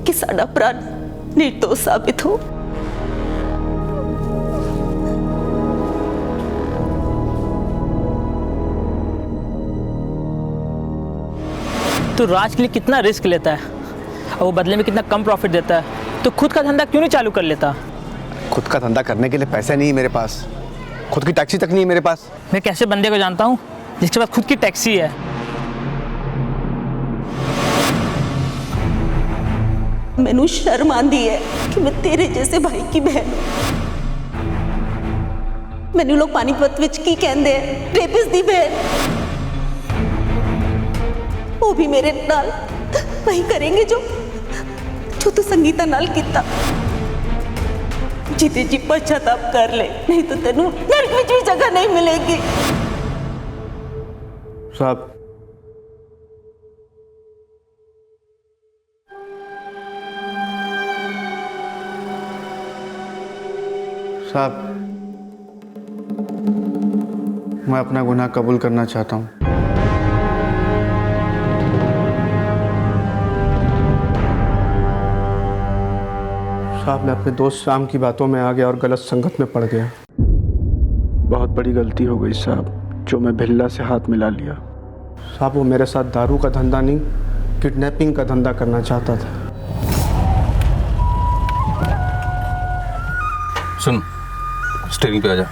[SPEAKER 19] कि साडा भरा निर्दोष साबित हो।
[SPEAKER 20] तो राज के लिए कितना रिस्क लेता है और वो बदले में कितना कम प्रॉफिट देता है, तो खुद का धंधा क्यों नहीं चालू कर लेता?
[SPEAKER 12] खुद का धंधा करने के लिए पैसे नहीं है मेरे पास, खुद की टैक्सी तक नहीं है मेरे पास।
[SPEAKER 20] मैं कैसे बंदे को जानता हूँ जिसके पास खुद की टैक्सी है?
[SPEAKER 19] मैनू शर्म आंदी है कि मैं तेरे जैसे भाई की बहन हूं। मैनू लोग पानीपत विच की कहंदे हैं? रेपिस दी बहन। वो भी मेरे नाल वही करेंगे जो तू संगीता नाल कीता। जीते जी पश्चाताप कर ले, नहीं तो तेनू नरक में भी जगह नहीं मिलेगी।
[SPEAKER 12] साहब साहब मैं अपना गुनाह कबूल करना चाहता हूँ। साहब मैं अपने दोस्त शाम की बातों में आ गया और गलत संगत में पड़ गया। बहुत बड़ी गलती हो गई साहब, जो मैं भिल्ला से हाथ मिला लिया। साहब वो मेरे साथ दारू का धंधा नहीं, किडनैपिंग का धंधा करना चाहता था।
[SPEAKER 14] सुन, स्टेरिंग पे आ जा,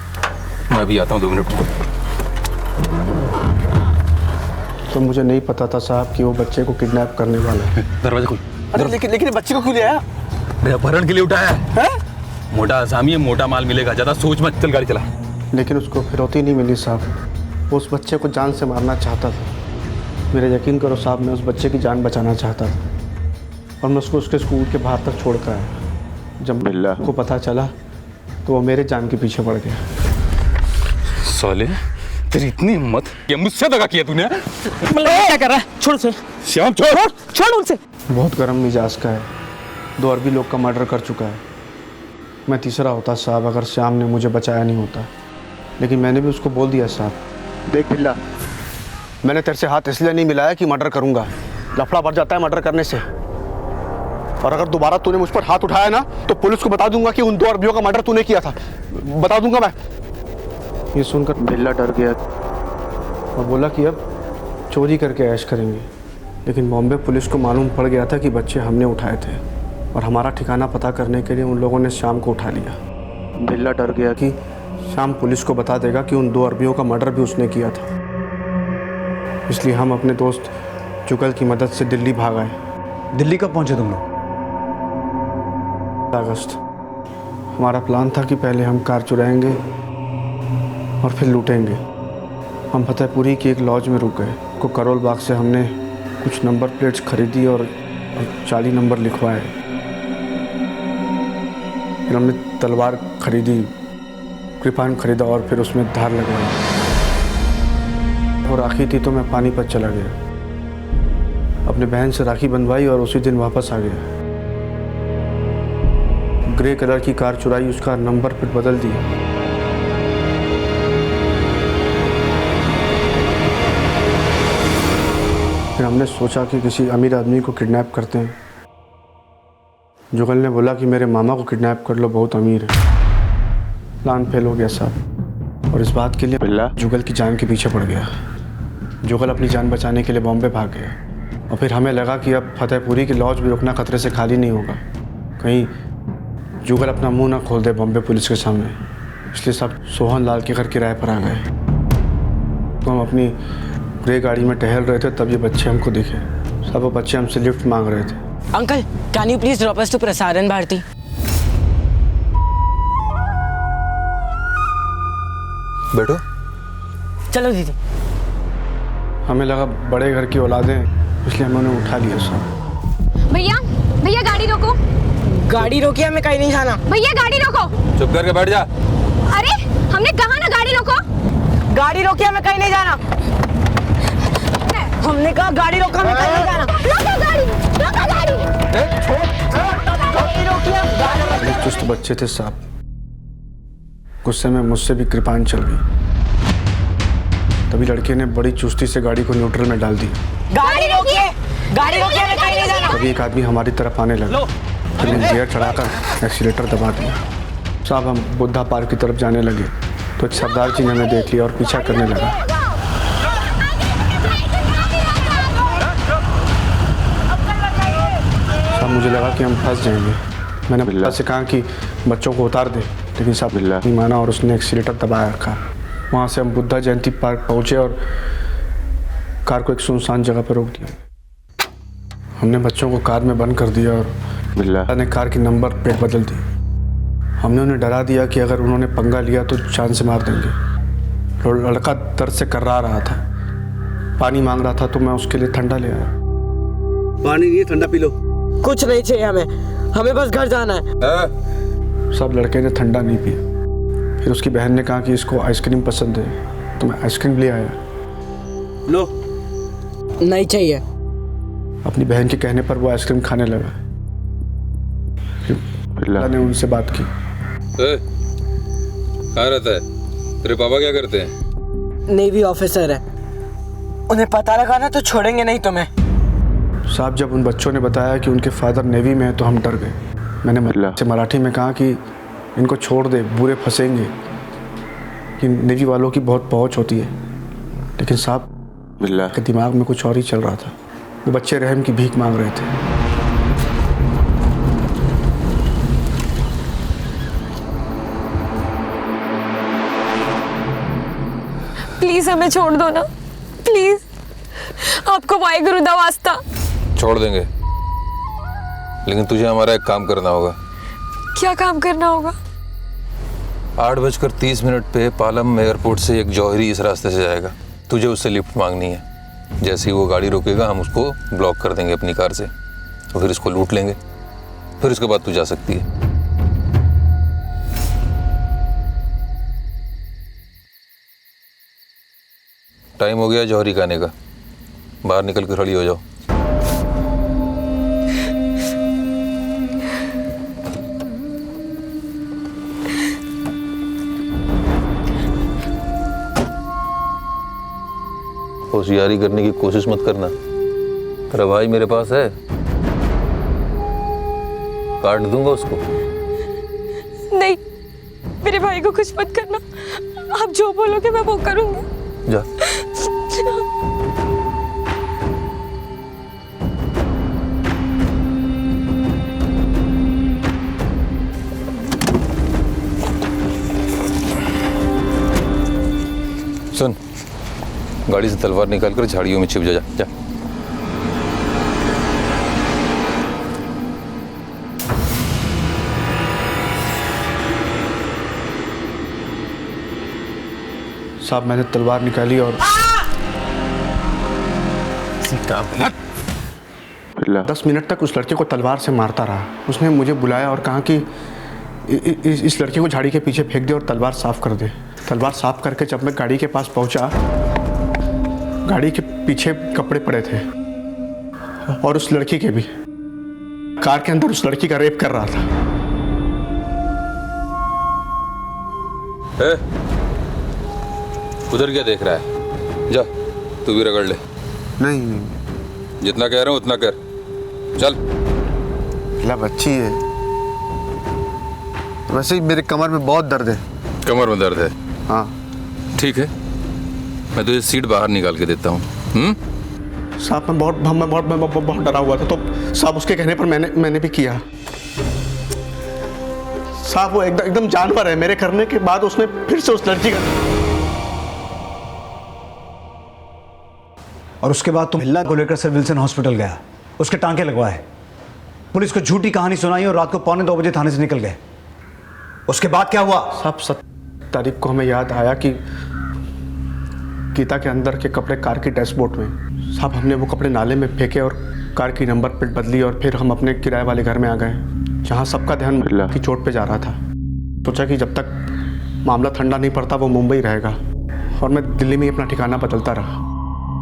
[SPEAKER 14] मैं अभी आता हूँ 2 मिनट।
[SPEAKER 12] तो मुझे नहीं पता था साहब कि वो बच्चे को किडनैप करने वाला है।
[SPEAKER 14] दरवाजा खोल।
[SPEAKER 12] अरे लेकिन बच्चे को क्यों ले आया?
[SPEAKER 14] अपहरण के लिए उठाया है? मोटा आसामी है, मोटा माल मिलेगा, ज्यादा सोच मत, चल गाड़ी चला।
[SPEAKER 12] लेकिन उसको फिरौती नहीं मिली साहब, वो उस बच्चे को जान से मारना चाहता था। मेरा यकीन करो साहब, मैं उस बच्चे की जान बचाना चाहता था और मैं उसको उसके स्कूल के बाहर तक छोड़ कर आया। जब बिल्ला को पता चला तो वो मेरे जान के पीछे पड़ गया।
[SPEAKER 14] साले, तेरी इतनी हिम्मत, ये मुझसे दगा किया तूने?
[SPEAKER 20] क्या कर रहा है? छोड़ उसे।
[SPEAKER 14] श्याम छोड़,
[SPEAKER 20] छोड़ उनसे।
[SPEAKER 12] बहुत गर्म मिजाज का है, 2 अरबी लोग का मर्डर कर चुका है। मैं तीसरा होता साहब अगर श्याम ने मुझे बचाया नहीं होता, लेकिन मैंने भी उसको बोल दिया साहब, देख बिल्ला, मैंने तेरे से हाथ इसलिए नहीं मिलाया कि मर्डर करूंगा, लफड़ा बढ़ जाता है मर्डर करने से, और अगर दोबारा तूने मुझ पर हाथ उठाया ना तो पुलिस को बता दूंगा कि उन 2 अरबियों का मर्डर तूने किया था, बता दूंगा मैं। ये सुनकर बिल्ला डर गया और बोला कि अब चोरी करके ऐश करेंगे, लेकिन बॉम्बे पुलिस को मालूम पड़ गया था कि बच्चे हमने उठाए थे और हमारा ठिकाना पता करने के लिए उन लोगों ने श्याम को उठा लिया। बिल्ला डर गया कि श्याम पुलिस को बता देगा कि उन 2 अरबियों का मर्डर भी उसने किया था, इसलिए हम अपने दोस्त जुगल की मदद से दिल्ली भाग आए।
[SPEAKER 2] दिल्ली कब पहुंचे तुम लोग?
[SPEAKER 12] अगस्त। हमारा प्लान था कि पहले हम कार चुराएंगे और फिर लूटेंगे। हम फतेहपुरी की एक लॉज में रुक गए। को करोल बाग से हमने कुछ नंबर प्लेट्स खरीदी और 40 नंबर लिखवाए। फिर हमने तलवार खरीदी, कृपान खरीदा और फिर उसमें धार लगवाई, और राखी थी तो मैं पानीपत चला गया। अपने बहन से राखी बंधवाई और उसी दिन वापस आ गया। ग्रे कलर की कार चुराई, उसका नंबर प्लेट बदल दिया। फिर हमने सोचा कि किसी अमीर आदमी को किडनैप करते हैं। जुगल ने बोला कि मेरे मामा को किडनैप कर लो, बहुत अमीर है। प्लान फेल हो गया साहब, और इस बात के लिए बिल्ला जुगल की जान के पीछे पड़ गया। जुगल अपनी जान बचाने के लिए बॉम्बे भाग गया, और फिर हमें लगा कि अब फतेहपुरी की लॉज भी रुकना खतरे से खाली नहीं होगा, कहीं जुगल अपना मुंह ना खोल दे बॉम्बे पुलिस के सामने। इसलिए सब सोहन लाल के घर किराए पर आ गए। तो हम अपनी ग्रे गाड़ी में टहल रहे थे, तब ये बच्चे हमको दिखे। सब वो बच्चे हमसे लिफ्ट मांग रहे थे।
[SPEAKER 4] Uncle, can you please drop us to Prasaran Bharati?
[SPEAKER 14] बैठो।
[SPEAKER 4] चलो दीदी।
[SPEAKER 12] हमें लगा बड़े घर की औलादें, इसलिए हमने उन्हें उठा लिया सब।
[SPEAKER 21] भैया भैया गाड़ी रोको।
[SPEAKER 4] गाड़ी रोकी, हमें कहीं नहीं जाना।
[SPEAKER 21] भैया गाड़ी रोको।
[SPEAKER 14] चुप करके बैठ जा।
[SPEAKER 21] अरे हमने कहा ना गाड़ी रोको।
[SPEAKER 4] गाड़ी रोकी, हमें कहीं नहीं जाना। हमने कहा गाड़ी रोको, हमें कहीं नहीं जाना।
[SPEAKER 21] रोको गाड़ी, रोको गाड़ी।
[SPEAKER 4] गाड़ी रोकिए।
[SPEAKER 12] चुस्त बच्चे थे साहब, गुस्से में मुझसे भी कृपान चल गई। तभी लड़के ने बड़ी चुस्ती से गाड़ी को न्यूट्रल में डाल दी।
[SPEAKER 4] गाड़ी रोकिए, गाड़ी रोकिए, हमें कहीं नहीं जाना।
[SPEAKER 12] तभी एक आदमी हमारी तरफ आने लगा, हमने गियर चढ़ाकर एक्सीलेटर दबा दिया। साहब हम बुद्धा पार्क की तरफ जाने लगे तो एक सरदार जी ने हमें देख लिया और पीछा करने लगा। साहब मुझे लगा कि हम फंस जाएंगे। मैंने बिल्ला से कहा कि बच्चों को उतार दे, लेकिन साहब बिल्ला नहीं माना और उसने एक्सीलेटर दबाया रखा। वहाँ से हम बुद्धा जयंती पार्क पहुँचे और कार को एक सुनसान जगह पर रोक दिया। हमने बच्चों को कार में बंद कर दिया और बिल्ला ने कार की नंबर प्लेट बदल दी। हमने उन्हें डरा दिया कि अगर उन्होंने पंगा लिया तो जान से मार देंगे। लड़का दर्द से कर्रा रहा था, पानी मांग रहा था, तो मैं उसके लिए ठंडा ले आया।
[SPEAKER 2] पानी नहीं है, ठंडा पी लो।
[SPEAKER 4] कुछ नहीं चाहिए हमें, हमें बस घर जाना है।
[SPEAKER 12] सब लड़के ने ठंडा नहीं पिया। फिर उसकी बहन ने कहा कि इसको आइसक्रीम पसंद है, तो मैं आइसक्रीम ले आया।
[SPEAKER 4] लो। नहीं चाहिए।
[SPEAKER 12] अपनी बहन के कहने पर वो आइसक्रीम खाने लगा। फिर ने उनसे बात की।
[SPEAKER 14] कहाँ रहता है? तेरे पापा क्या करते हैं?
[SPEAKER 4] नेवी ऑफिसर है। उन्हें पता लगाना तो छोड़ेंगे नहीं तुम्हें।
[SPEAKER 12] साहब, जब उन बच्चों ने बताया कि उनके फादर नेवी में है तो हम डर गए। मैंने से मराठी में कहा कि इनको छोड़ दे, बुरे फंसेंगे, कि नेवी वालों की बहुत पहुंच होती है। लेकिन साहब के दिमाग में कुछ और ही चल रहा था। वो बच्चे रहम की भीख मांग रहे थे।
[SPEAKER 21] प्लीज हमें छोड़ दो ना, प्लीज। आपको वाहेगुरु दा वास्ता।
[SPEAKER 14] छोड़ देंगे, लेकिन तुझे हमारा एक काम करना होगा।
[SPEAKER 21] क्या काम करना होगा?
[SPEAKER 14] 8:30 पे पालम एयरपोर्ट से एक जौहरी इस रास्ते से जाएगा। तुझे उससे लिफ्ट मांगनी है। जैसे ही वो गाड़ी रोकेगा हम उसको ब्लॉक कर देंगे अपनी कार से, और फिर इसको लूट लेंगे। फिर उसके बाद तू जा सकती है। टाइम हो गया जौहरी का आने का। बाहर निकल के खड़ी हो जाओ। होशियारी करने की कोशिश मत करना। तेरा भाई मेरे पास है, काट दूंगा उसको।
[SPEAKER 21] नहीं, मेरे भाई को कुछ मत करना। आप जो बोलोगे मैं वो करूंगी।
[SPEAKER 14] जा। सुन, गाड़ी से तलवार निकालकर झाड़ियों में छिप जा। जा।
[SPEAKER 12] साहब, मैंने तलवार निकाली और 10 मिनट तक उस लड़के को तलवार से मारता रहा। उसने मुझे बुलाया और कहा कि इस लड़के को झाड़ी के पीछे फेंक दे और तलवार साफ कर दे। तलवार साफ करके जब मैं गाड़ी के पास पहुंचा, गाड़ी के पीछे कपड़े पड़े थे और उस लड़की के भी। कार के अंदर उस लड़की का रेप कर रहा था।
[SPEAKER 14] उधर क्या देख रहा है? जा, तू भी रगड़ ले।
[SPEAKER 12] नहीं,
[SPEAKER 14] जितना कह रहा हूं उतना कर। चल।
[SPEAKER 12] बच्ची है। वैसे ही मेरे कमर में बहुत दर्द है।
[SPEAKER 14] कमर में दर्द है?
[SPEAKER 12] हाँ।
[SPEAKER 14] ठीक है, मैं तुझे सीट बाहर निकाल के देता हूँ।
[SPEAKER 12] साहब, मैं बहुत डरा हुआ था, तो साहब उसके कहने पर मैंने भी किया। साहब, वो एकदम जानवर है। मेरे करने के बाद उसने फिर से उस लड़की का।
[SPEAKER 2] और उसके बाद तुम भिल्ला को लेकर सर विल्सन हॉस्पिटल गया, उसके टांके लगवाए, पुलिस को झूठी कहानी सुनाई और रात को 2:45 बजे थाने से निकल गए। उसके बाद क्या हुआ?
[SPEAKER 12] साहब, 7 तारीख को हमें याद आया कि गीता के अंदर के कपड़े कार की डैशबोर्ड में। साहब, हमने वो कपड़े नाले में फेंके और कार की नंबर प्लेट बदली और फिर हम अपने किराए वाले घर में आ गए, जहाँ सबका ध्यान की चोट पे जा रहा था। सोचा कि जब तक मामला ठंडा नहीं पड़ता वो मुंबई रहेगा, और मैं दिल्ली में ही अपना ठिकाना बदलता रहा।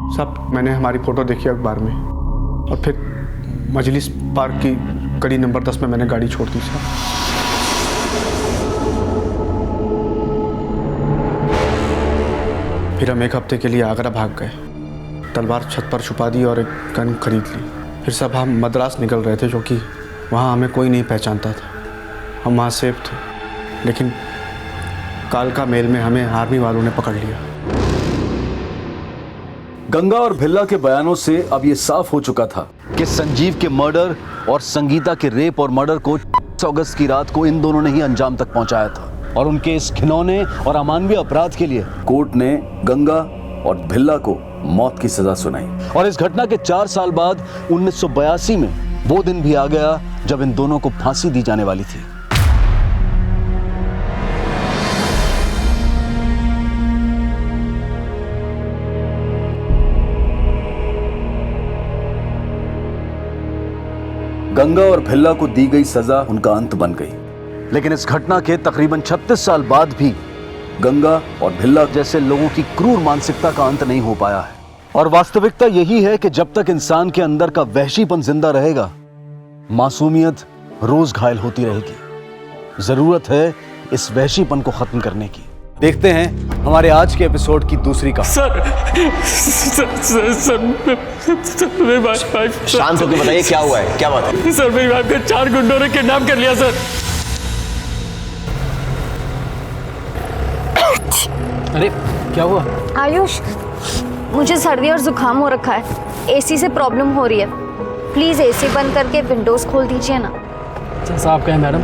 [SPEAKER 12] साहब, मैंने हमारी फ़ोटो देखी अखबार में और फिर मजलिस पार्क की गली नंबर 10 में मैंने गाड़ी छोड़ दी। साहब, फिर हम 1 हफ्ते के लिए आगरा भाग गए। तलवार छत पर छुपा दी और एक गन खरीद ली। फिर सब हम मद्रास निकल रहे थे, जो कि वहाँ हमें कोई नहीं पहचानता था। हम वहाँ सेफ थे, लेकिन कालका मेल में हमें आर्मी वालों ने पकड़ लिया।
[SPEAKER 7] गंगा और भिल्ला के बयानों से अब ये साफ हो चुका था कि संजीव के मर्डर और संगीता के रेप और मर्डर को 6 अगस्त की रात को इन दोनों ने ही अंजाम तक पहुंचाया था, और उनके इस घिनौने और अमानवीय अपराध के लिए कोर्ट ने गंगा और भिल्ला को मौत की सजा सुनाई। और इस घटना के 4 साल बाद 1982 में वो दिन भी आ गया जब इन दोनों को फांसी दी जाने वाली थी। गंगा और भिल्ला को दी गई सजा उनका अंत बन गई। लेकिन इस घटना के तकरीबन 36 साल बाद भी गंगा और भिल्ला जैसे लोगों की क्रूर मानसिकता का अंत नहीं हो पाया है। और वास्तविकता यही है कि जब तक इंसान के अंदर का वहशीपन जिंदा रहेगा, मासूमियत रोज घायल होती रहेगी। जरूरत है इस वहशीपन को खत्म करने की। देखते हैं हमारे आज के एपिसोड की दूसरी कहानी।
[SPEAKER 8] मेरी वाइफ
[SPEAKER 13] शांत होकर बताइए क्या हुआ है, क्या बात है?
[SPEAKER 8] सर मेरी वाइफ को 4 गुंडों ने किडनैप कर लिया सर।
[SPEAKER 6] अरे क्या हुआ?
[SPEAKER 5] आयुष, मुझे सर्दी और जुकाम हो रखा है। एसी से प्रॉब्लम हो रही है। प्लीज एसी बंद करके विंडोज खोल दीजिए ना।
[SPEAKER 6] जैसा आप कहें मैडम,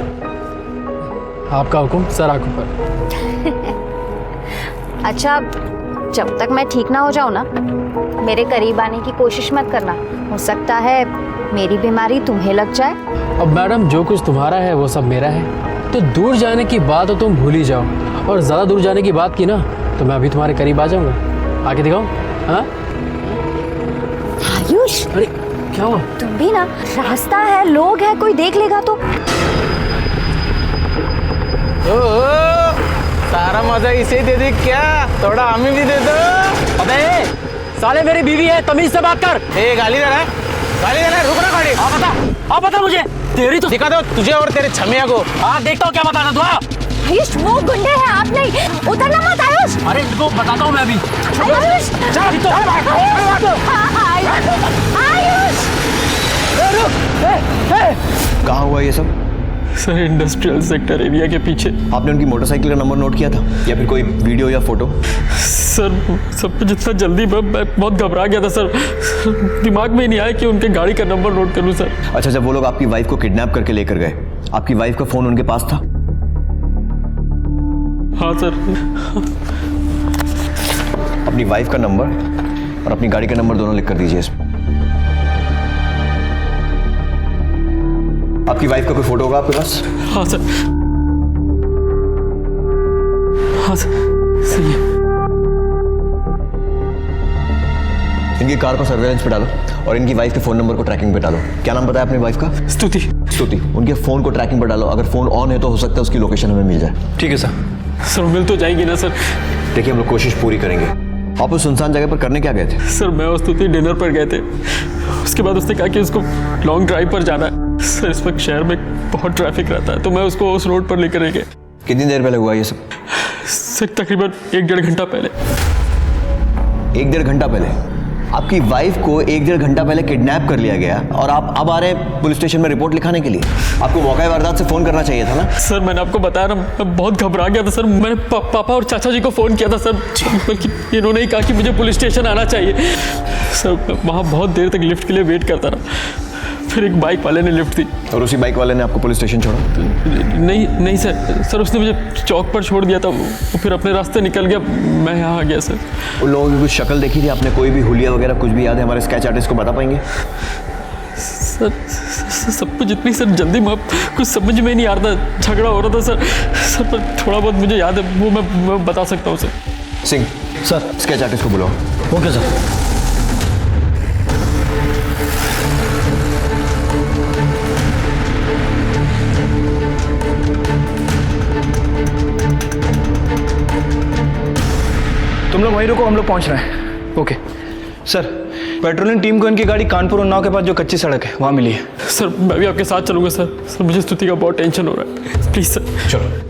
[SPEAKER 6] आपका हुक्म सर आंखों पर।
[SPEAKER 5] अच्छा, जब तक मैं ठीक ना हो जाऊं ना, मेरे करीब आने की कोशिश मत करना। हो सकता है मेरी बीमारी तुम्हें लग जाए।
[SPEAKER 6] अब मैडम, जो कुछ तुम्हारा है वो सब मेरा है। तो दूर जाने की बात तो तुम भूल ही जाओ, और ज़्यादा दूर जाने की बात की ना तो मैं अभी तुम्हारे करीब आ जाऊंगा। आके दिखाऊं? हाँ
[SPEAKER 5] आयुष,
[SPEAKER 6] अरे क्या हुआ?
[SPEAKER 5] तुम भी ना, रास्ता है, लोग है, कोई देख लेगा तो।
[SPEAKER 16] सारा मजा इसे दे दे क्या? थोड़ा हमें भी दे दो।
[SPEAKER 6] अबे साले, मेरी बीवी है, तमीज से बात कर।
[SPEAKER 16] ए गाली दे रहा है, गाली दे रहा है, रुक ना गाड़ी।
[SPEAKER 6] आप बता मुझे, तेरी तो
[SPEAKER 16] दिखा दो तुझे और तेरे छमिया को।
[SPEAKER 6] हाँ देखता हूँ क्या बताना तू।
[SPEAKER 5] आयुष, वो गुंडे हैं, आप नहीं। उतरना मत आयुष।
[SPEAKER 6] अरे इनको बताता हूँ मैं अभी।
[SPEAKER 5] आयुष,
[SPEAKER 13] कहाँ हुआ ये सब?
[SPEAKER 8] सर इंडस्ट्रियल सेक्टर एरिया के पीछे।
[SPEAKER 13] आपने उनकी मोटरसाइकिल का नंबर नोट किया था या फिर कोई वीडियो या फोटो?
[SPEAKER 8] सर सब कुछ इतना जल्दी, मैं बहुत घबरा गया था सर। दिमाग में ही नहीं आया कि उनके गाड़ी का नंबर नोट करूं सर।
[SPEAKER 13] अच्छा, जब वो लोग आपकी वाइफ को किडनैप करके लेकर गए, आपकी वाइफ का फोन उनके पास था?
[SPEAKER 8] हाँ सर।
[SPEAKER 13] अपनी वाइफ का नंबर और अपनी गाड़ी का नंबर दोनों लिख कर दीजिए इसमें। आपकी वाइफ का कोई फोटो होगा आपके पास?
[SPEAKER 8] हाँ सर। हाँ सर, सही है।
[SPEAKER 13] इनकी कार को सर्वेलेंस पे डालो और इनकी वाइफ के फोन नंबर को ट्रैकिंग पे डालो। क्या नाम बताया अपनी वाइफ का?
[SPEAKER 8] स्तुति।
[SPEAKER 13] स्तुति। उनके फोन को ट्रैकिंग पे डालो। अगर फोन ऑन है तो हो सकता है उसकी लोकेशन हमें मिल जाए।
[SPEAKER 8] ठीक है सर। सर मिल तो जाएगी ना सर?
[SPEAKER 13] देखिए, हम लोग कोशिश पूरी करेंगे। आप उस सुनसान जगह पर करने क्या गए थे?
[SPEAKER 8] सर मैं और स्तुति डिनर पर गए थे। उसके बाद उसने कहा कि उसको लॉन्ग ड्राइव पर जाना है। सर इस वक्त शहर में बहुत ट्रैफिक रहता है, तो मैं उसको उस रोड पर लेकर गया।
[SPEAKER 13] कितनी देर पहले हुआ ये सब?
[SPEAKER 8] सर तकरीबन 1-1.5 घंटा पहले।
[SPEAKER 13] 1-1.5 घंटा पहले आपकी वाइफ को 1-1.5 घंटा पहले किडनैप कर लिया गया और आप अब आ रहे हैं पुलिस स्टेशन में रिपोर्ट लिखाने के लिए? आपको मौका वारदात से फोन करना चाहिए था ना?
[SPEAKER 8] सर मैंने आपको बताया ना, मैं बहुत घबरा गया था सर। मैंने पापा और चाचा जी को फ़ोन किया था सर, बल्कि इन्होंने ही कहा कि मुझे पुलिस स्टेशन आना चाहिए। सर वहाँ बहुत देर तक लिफ्ट के लिए वेट करता रहा। फिर एक बाइक वाले ने लिफ्ट दी।
[SPEAKER 13] और उसी बाइक वाले ने आपको पुलिस स्टेशन छोड़ा?
[SPEAKER 8] नहीं सर उसने मुझे चौक पर छोड़ दिया था। वो फिर अपने रास्ते निकल गया, मैं यहाँ आ गया सर।
[SPEAKER 13] उन लोगों की कुछ शक्ल देखी थी आपने? कोई भी हुलिया वगैरह कुछ भी याद है? हमारे स्केच आर्टिस्ट को बता पाएंगे?
[SPEAKER 8] सर सब कुछ इतनी सर जल्दी में कुछ समझ में नहीं आ रहा था। झगड़ा हो रहा था सर पर थोड़ा बहुत मुझे याद है, वो मैं बता सकता हूँ sir.
[SPEAKER 13] Singh sir, sketch artist को बुलाओ।
[SPEAKER 6] Okay sir.
[SPEAKER 2] तुम लोग वहीं रुको, हम लोग पहुंच रहे हैं। ओके सर, पेट्रोलिंग टीम को इनकी गाड़ी कानपुर उन्नाव के पास जो कच्ची सड़क है वहां मिली है।
[SPEAKER 8] सर मैं भी आपके साथ चलूंगा सर। सर मुझे स्तुति का बहुत टेंशन हो रहा है, प्लीज सर।
[SPEAKER 13] चलो।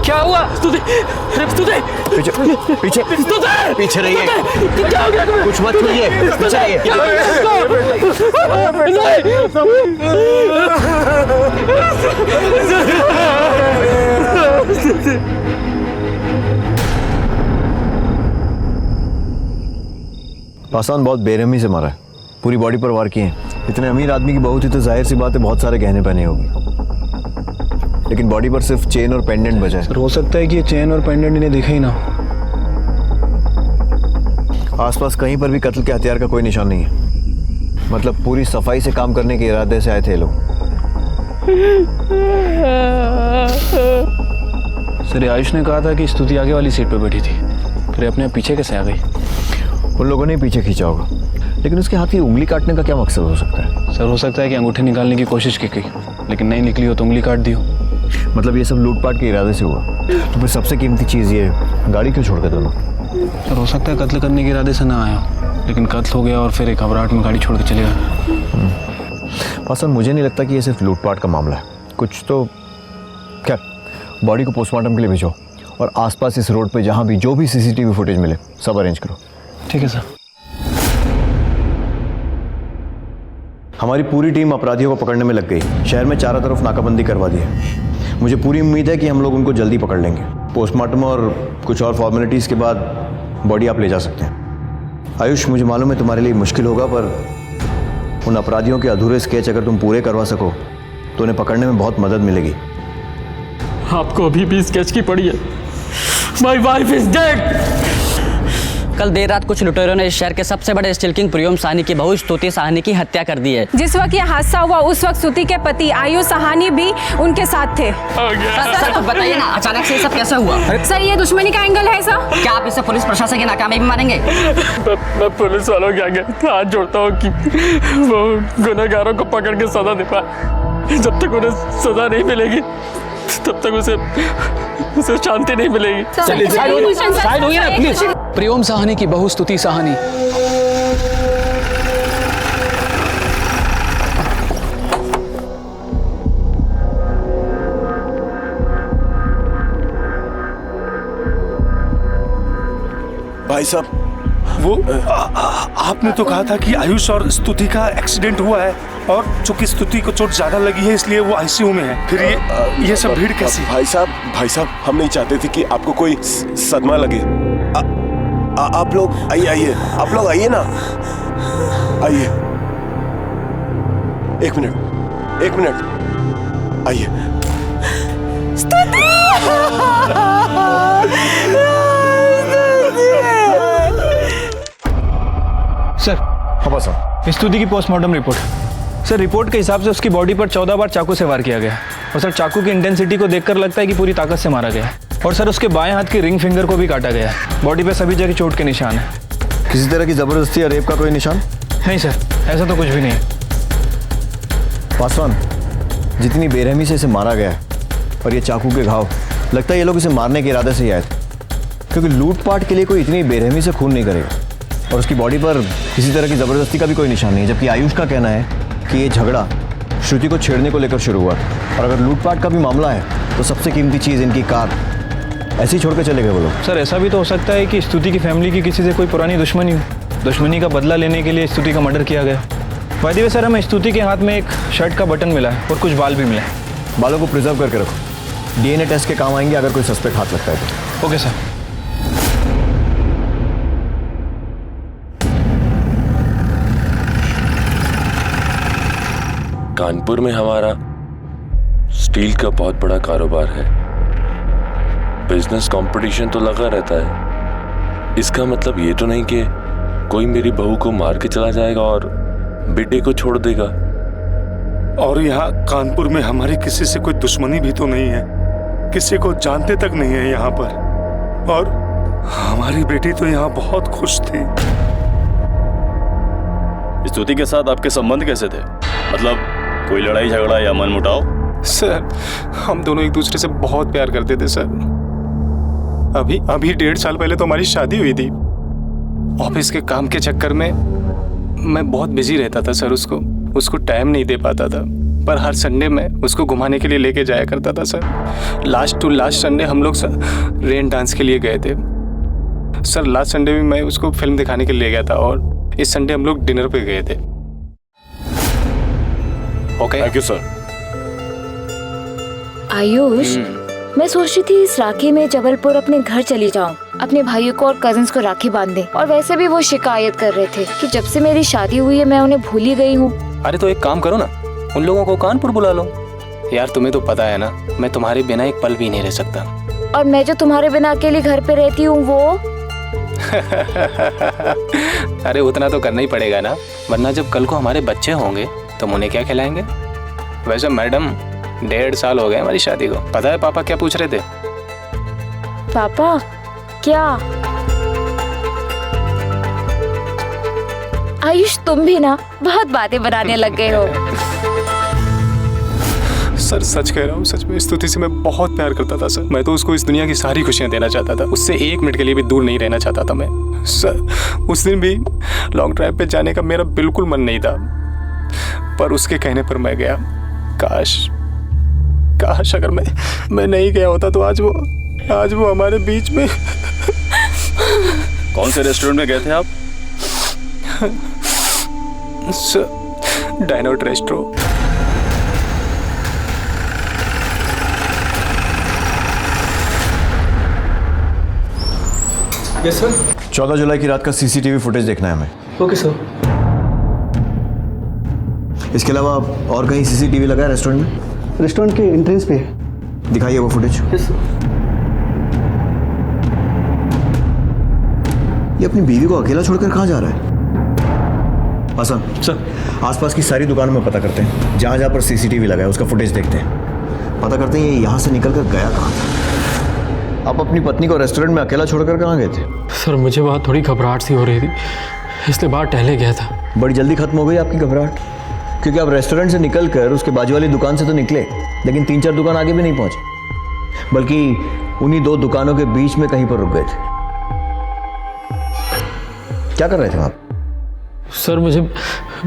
[SPEAKER 6] क्या हुआ? स्तुति,
[SPEAKER 13] पीछे पीछे पीछे रहिए।
[SPEAKER 6] क्या हो गया तुम्हें?
[SPEAKER 13] कुछ मत छूइए, पीछे रहिए। पासान बहुत बेरहमी से मारा है, पूरी बॉडी पर वार किए हैं। इतने अमीर आदमी की बहू थी तो जाहिर सी बात है बहुत सारे गहने पहने होगी।
[SPEAKER 3] लेकिन बॉडी पर सिर्फ चेन और पेंडेंट बचा है।
[SPEAKER 2] सर हो सकता है कि ये चेन और पेंडेंट इन्हें दिखे ही ना।
[SPEAKER 3] आसपास कहीं पर भी कत्ल के हथियार का कोई निशान नहीं है। मतलब पूरी सफाई से काम करने के इरादे से आए थे लोग।
[SPEAKER 2] सर आयुष ने कहा था कि स्तुति आगे वाली सीट पर बैठी थी, फिर अपने आप पीछे कैसे आ गई?
[SPEAKER 3] उन लोगों ने पीछे खींचा होगा, लेकिन उसके हाथ की उंगली काटने का क्या मकसद हो सकता है?
[SPEAKER 2] सर हो सकता है कि अंगूठी निकालने की कोशिश की गई, लेकिन नहीं निकली हो तो उंगली काट दी हो।
[SPEAKER 3] मतलब ये सब लूटपाट के इरादे से हुआ। तो फिर सबसे कीमती चीज़ ये गाड़ी क्यों छोड़ गए दोनों?
[SPEAKER 2] सर हो सकता है कत्ल करने के इरादे से ना आया, लेकिन कत्ल हो गया और फिर एक घबराहट में गाड़ी छोड़ के चले गए।
[SPEAKER 3] पसंद मुझे नहीं लगता कि ये सिर्फ लूटपाट का मामला है, कुछ तो। खैर, बॉडी को पोस्टमार्टम के लिए भेजो और आसपास इस रोड पे जहाँ भी जो भी सीसीटीवी फुटेज मिले सब अरेंज करो।
[SPEAKER 2] ठीक है सर।
[SPEAKER 3] हमारी पूरी टीम अपराधियों को पकड़ने में लग गई। शहर में चारों तरफ नाकाबंदी करवा दी है। मुझे पूरी उम्मीद है कि हम लोग उनको जल्दी पकड़ लेंगे। पोस्टमार्टम और कुछ और फॉर्मेलिटीज़ के बाद बॉडी आप ले जा सकते हैं। आयुष, मुझे मालूम है तुम्हारे लिए मुश्किल होगा, पर उन अपराधियों के अधूरे स्केच अगर तुम पूरे करवा सको तो उन्हें पकड़ने में बहुत मदद मिलेगी।
[SPEAKER 8] आपको अभी भी स्केच की पड़ी है। My wife is dead.
[SPEAKER 22] कल देर रात कुछ लुटेरों ने इस शहर के सबसे बड़े स्टील किंग प्रियम साहनी की बहू स्तुति साहनी की हत्या कर दी है।
[SPEAKER 21] जिस वक्त ये हादसा हुआ उस वक्त स्तुति के पति आयुष साहनी भी उनके साथ थे।
[SPEAKER 22] सर कुछ बताइए ना, अचानक से ये सब कैसे हुआ?
[SPEAKER 21] सर ये दुश्मनी का एंगल है सर।
[SPEAKER 22] क्या आप इसे पुलिस प्रशासन की नाकामी भी मानेंगे?
[SPEAKER 8] मैं पुलिस वालों के आगे हाथ जोड़ता हूँ कि वो गुनहगारों को पकड़ के सजा दे पाए। जब तक उन्हें सजा नहीं मिलेगी तब तक उसे शांति नहीं मिलेगी।
[SPEAKER 22] साइड होइए ना प्लीज।
[SPEAKER 23] प्रियम साहनी की बहू स्तुति साहनी।
[SPEAKER 24] भाई साहब, वो आपने तो कहा था कि आयुष और स्तुति का एक्सीडेंट हुआ है और चूंकि स्तुति को चोट ज्यादा लगी है इसलिए वो आईसीयू में है। फिर ये सब भीड़ कैसी?
[SPEAKER 25] भाई साहब हम नहीं चाहते थे कि आपको कोई सदमा लगे। आप लोग आइए, आप लोग आइए ना, आइए। एक मिनट आइए।
[SPEAKER 2] सर
[SPEAKER 3] हाँ साहब,
[SPEAKER 2] स्तुति की पोस्टमार्टम रिपोर्ट। सर रिपोर्ट के हिसाब से उसकी बॉडी पर 14 बार चाकू से वार किया गया और सर चाकू की इंटेंसिटी को देखकर लगता है कि पूरी ताकत से मारा गया। और सर उसके बाएं हाथ की रिंग फिंगर को भी काटा गया। बॉडी पे सभी जगह चोट के निशान है।
[SPEAKER 3] किसी तरह की जबरदस्ती या रेप का कोई निशान?
[SPEAKER 2] नहीं सर, ऐसा तो कुछ भी नहीं।
[SPEAKER 3] पासवान, जितनी बेरहमी से इसे मारा गया है और ये चाकू के घाव, लगता है ये लोग इसे मारने के इरादे से ही आए थे, क्योंकि लूटपाट के लिए कोई इतनी बेरहमी से खून नहीं करेगा। और उसकी बॉडी पर किसी तरह की जबरदस्ती का भी कोई निशान नहीं है। जबकि आयुष का कहना है कि ये झगड़ा श्रुति को छेड़ने को लेकर शुरू हुआ। और अगर लूटपाट का भी मामला है तो सबसे कीमती चीज़ इनकी कार ऐसे ही छोड़ के चले गए वो लोग।
[SPEAKER 2] सर ऐसा भी तो हो सकता है कि स्तुति की फैमिली की किसी से कोई पुरानी दुश्मनी हो। दुश्मनी का बदला लेने के लिए स्तुति का मर्डर किया गया। बाय द वे सर, हमें स्तुति के हाथ में एक शर्ट का बटन मिला है और कुछ बाल भी मिले।
[SPEAKER 3] बालों को प्रिजर्व करके रखो, डीएनए टेस्ट के काम आएंगे अगर कोई सस्पेक्ट हाथ लगता है तो।
[SPEAKER 2] Okay sir.
[SPEAKER 26] कानपुर में हमारा स्टील का बहुत बड़ा कारोबार है। बिजनेस कंपटीशन तो लगा रहता है। इसका मतलब ये तो नहीं कि कोई मेरी बहू को मार के चला जाएगा और बेटे को छोड़ देगा।
[SPEAKER 24] और यहाँ कानपुर में हमारी किसी से कोई दुश्मनी भी तो नहीं है, किसी को जानते तक नहीं है यहाँ पर। और हमारी बेटी तो यहाँ बहुत खुश थी।
[SPEAKER 27] स्तुति के साथ आपके संबंध कैसे थे? मतलब कोई लड़ाई झगड़ा या मनमुटाव?
[SPEAKER 12] सर हम दोनों एक दूसरे से बहुत प्यार करते थे सर। अभी 1.5 साल पहले तो हमारी शादी हुई थी। ऑफिस के काम के चक्कर में मैं बहुत बिजी रहता था सर। उसको टाइम नहीं दे पाता था, पर हर संडे में उसको घुमाने के लिए लेके जाया करता था sir. Last two last Sunday हम लोग रेन डांस के लिए गए थे सर। लास्ट संडे भी मैं उसको फिल्म दिखाने के लिए गया था और इस संडे हम लोग डिनर पे गए थे। Okay,
[SPEAKER 27] thank you sir.
[SPEAKER 5] Ayush, मैं सोच रही थी इस राखी में जबलपुर अपने घर चली जाऊं, अपने भाइयों को और कजिन्स को राखी बांध दें। और वैसे भी वो शिकायत कर रहे थे कि जब से मेरी शादी हुई है मैं उन्हें भूल ही गई हूँ।
[SPEAKER 16] अरे तो एक काम करो ना, उन लोगों को कानपुर बुला लो। यार तुम्हें तो पता है ना, मैं तुम्हारे बिना एक पल भी नहीं रह सकता।
[SPEAKER 5] और मैं जो तुम्हारे बिना अकेली घर पे रहती हूँ वो
[SPEAKER 16] अरे उतना तो करना ही पड़ेगा ना, वरना जब कल को हमारे बच्चे होंगे तो हम उन्हें क्या खिलाएंगे। वैसे मैडम 1.5 साल हो गए हमारी शादी को। पता है पापा क्या पूछ रहे थे?
[SPEAKER 5] पापा क्या? आयुष तुम भी ना बहुत बातें बनाने लग गए हो।
[SPEAKER 16] सर सच कह रहा हूँ, सच में स्तुति से मैं बहुत प्यार करता था सर। मैं तो उसको इस दुनिया की सारी खुशियाँ देना चाहता था, उससे 1 मिनट के लिए भी दूर नहीं रहना चाहता था मैं। सर उस दिन भी लॉन्ग ड्राइव पे जाने का मेरा बिल्कुल मन नहीं था, पर उसके कहने पर मैं गया। काश अगर मैं नहीं गया होता तो आज वो हमारे बीच में।
[SPEAKER 27] कौन से रेस्टोरेंट में गए थे आप?
[SPEAKER 16] सर डायनोट रेस्ट्रो।
[SPEAKER 3] Yes sir. 14 जुलाई की रात का सीसीटीवी फुटेज देखना है हमें।
[SPEAKER 12] Okay sir.
[SPEAKER 3] इसके अलावा और कहीं सीसीटीवी लगा है रेस्टोरेंट में?
[SPEAKER 12] रेस्टोरेंट के एंट्रेंस पे है।
[SPEAKER 3] दिखाइए वो फुटेज।
[SPEAKER 12] Yes sir.
[SPEAKER 3] ये अपनी बीवी को अकेला छोड़कर कहाँ जा रहा है? आसान सर, आसपास की सारी दुकानों में पता करते हैं, जहाँ जहाँ पर सीसीटीवी लगा है उसका फुटेज देखते हैं, पता करते हैं ये यहाँ से निकल कर गया कहाँ था। आप अपनी पत्नी को रेस्टोरेंट में अकेला छोड़कर कहाँ गए थे?
[SPEAKER 8] सर मुझे वहाँ थोड़ी घबराहट सी हो रही थी, इसलिए बाहर टहले गया था।
[SPEAKER 3] बड़ी जल्दी खत्म हो गई आपकी घबराहट, क्योंकि आप रेस्टोरेंट से निकल कर उसके बाजू वाली दुकान से तो निकले, लेकिन 3-4 दुकान आगे भी नहीं पहुंचे, बल्कि उन्हीं 2 दुकानों के बीच में कहीं पर रुक गए थे। क्या कर रहे थे आप?
[SPEAKER 8] सर मुझे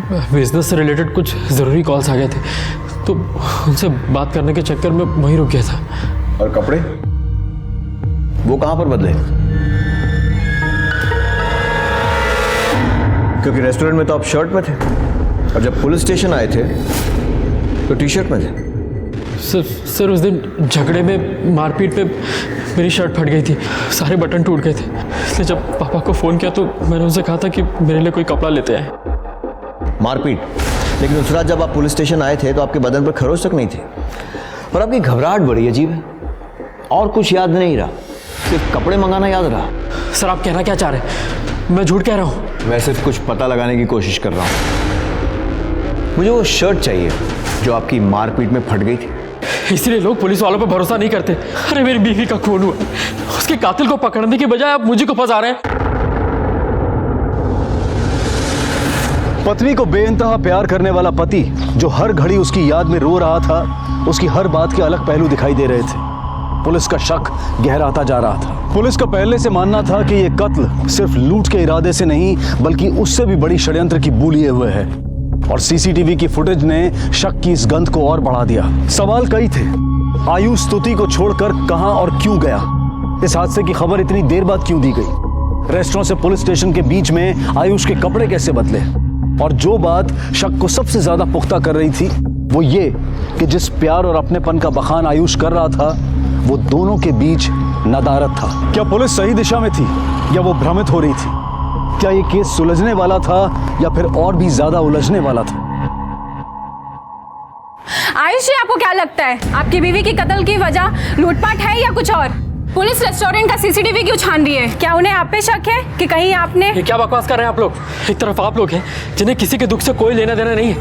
[SPEAKER 8] बिजनेस से रिलेटेड कुछ ज़रूरी कॉल्स आ गए थे, तो उनसे बात करने के चक्कर में वहीं रुक गया था।
[SPEAKER 3] और कपड़े वो कहाँ पर बदले? क्योंकि रेस्टोरेंट में तो आप शर्ट में थे, और जब पुलिस स्टेशन आए थे तो टी-शर्ट में थे।
[SPEAKER 8] सर उस दिन झगड़े में मारपीट में मेरी शर्ट फट गई थी, सारे बटन टूट गए थे, इसलिए जब पापा को फ़ोन किया तो मैंने उनसे कहा था कि मेरे लिए कोई कपड़ा लेते आए।
[SPEAKER 3] मारपीट? लेकिन उस रात जब आप पुलिस स्टेशन आए थे तो आपके बदन पर खरोच तक नहीं थी, पर आपकी घबराहट बड़ी अजीब है, और कुछ याद नहीं रहा, सिर्फ कपड़े मंगाना याद रहा।
[SPEAKER 8] सर आप कहना क्या चाह रहे हैं? मैं झूठ कह रहा हूँ?
[SPEAKER 3] मैं सिर्फ कुछ पता लगाने की कोशिश कर रहा हूँ। मुझे वो शर्ट चाहिए जो आपकी मारपीट में फट गई थी।
[SPEAKER 8] इसलिए लोग पुलिस वालों पर भरोसा नहीं करते। अरे मेरी बीवी का खून हुआ, उसके कातिल को पकड़ने की बजाय आप मुझे को फंसा रहे हैं।
[SPEAKER 1] पत्नी को बेइंतहा प्यार करने वाला पति जो हर घड़ी उसकी याद में रो रहा था, उसकी हर बात के अलग पहलू दिखाई दे रहे थे। पुलिस का शक गहराता जा रहा था। पुलिस का पहले से मानना था कि यह कत्ल सिर्फ लूट के इरादे से नहीं, बल्कि उससे भी बड़ी षड्यंत्र की बू लिए हुए है, और सीसीटीवी की फुटेज ने शक की इस गंध को और बढ़ा दिया। सवाल कई थे। आयुष स्तुति को छोड़कर कहां और क्यों गया? इस हादसे की खबर इतनी देर बाद क्यों दी गई? रेस्टोरेंट से पुलिस स्टेशन के बीच में आयुष के कपड़े कैसे बदले? और जो बात शक को सबसे ज्यादा पुख्ता कर रही थी वो ये कि जिस प्यार और अपनेपन का बखान आयुष कर रहा था वो दोनों के बीच नदारत था। क्या पुलिस सही दिशा में थी या वो भ्रमित हो रही थी? क्या ये केस सुलझने वाला था या फिर और भी ज्यादा उलझने वाला था?
[SPEAKER 21] आयुष जी, आपको क्या लगता है आपकी बीवी की कत्ल की वजह लूटपाट है या कुछ और? पुलिस रेस्टोरेंट का सीसीटीवी क्यों छान रही है? क्या उन्हें आप पे शक है कि कहीं आपने?
[SPEAKER 8] ये क्या बकवास कर रहे हैं आप लोग? एक तरफ आप लोग हैं जिन्हें किसी के दुख से कोई लेना देना नहीं है,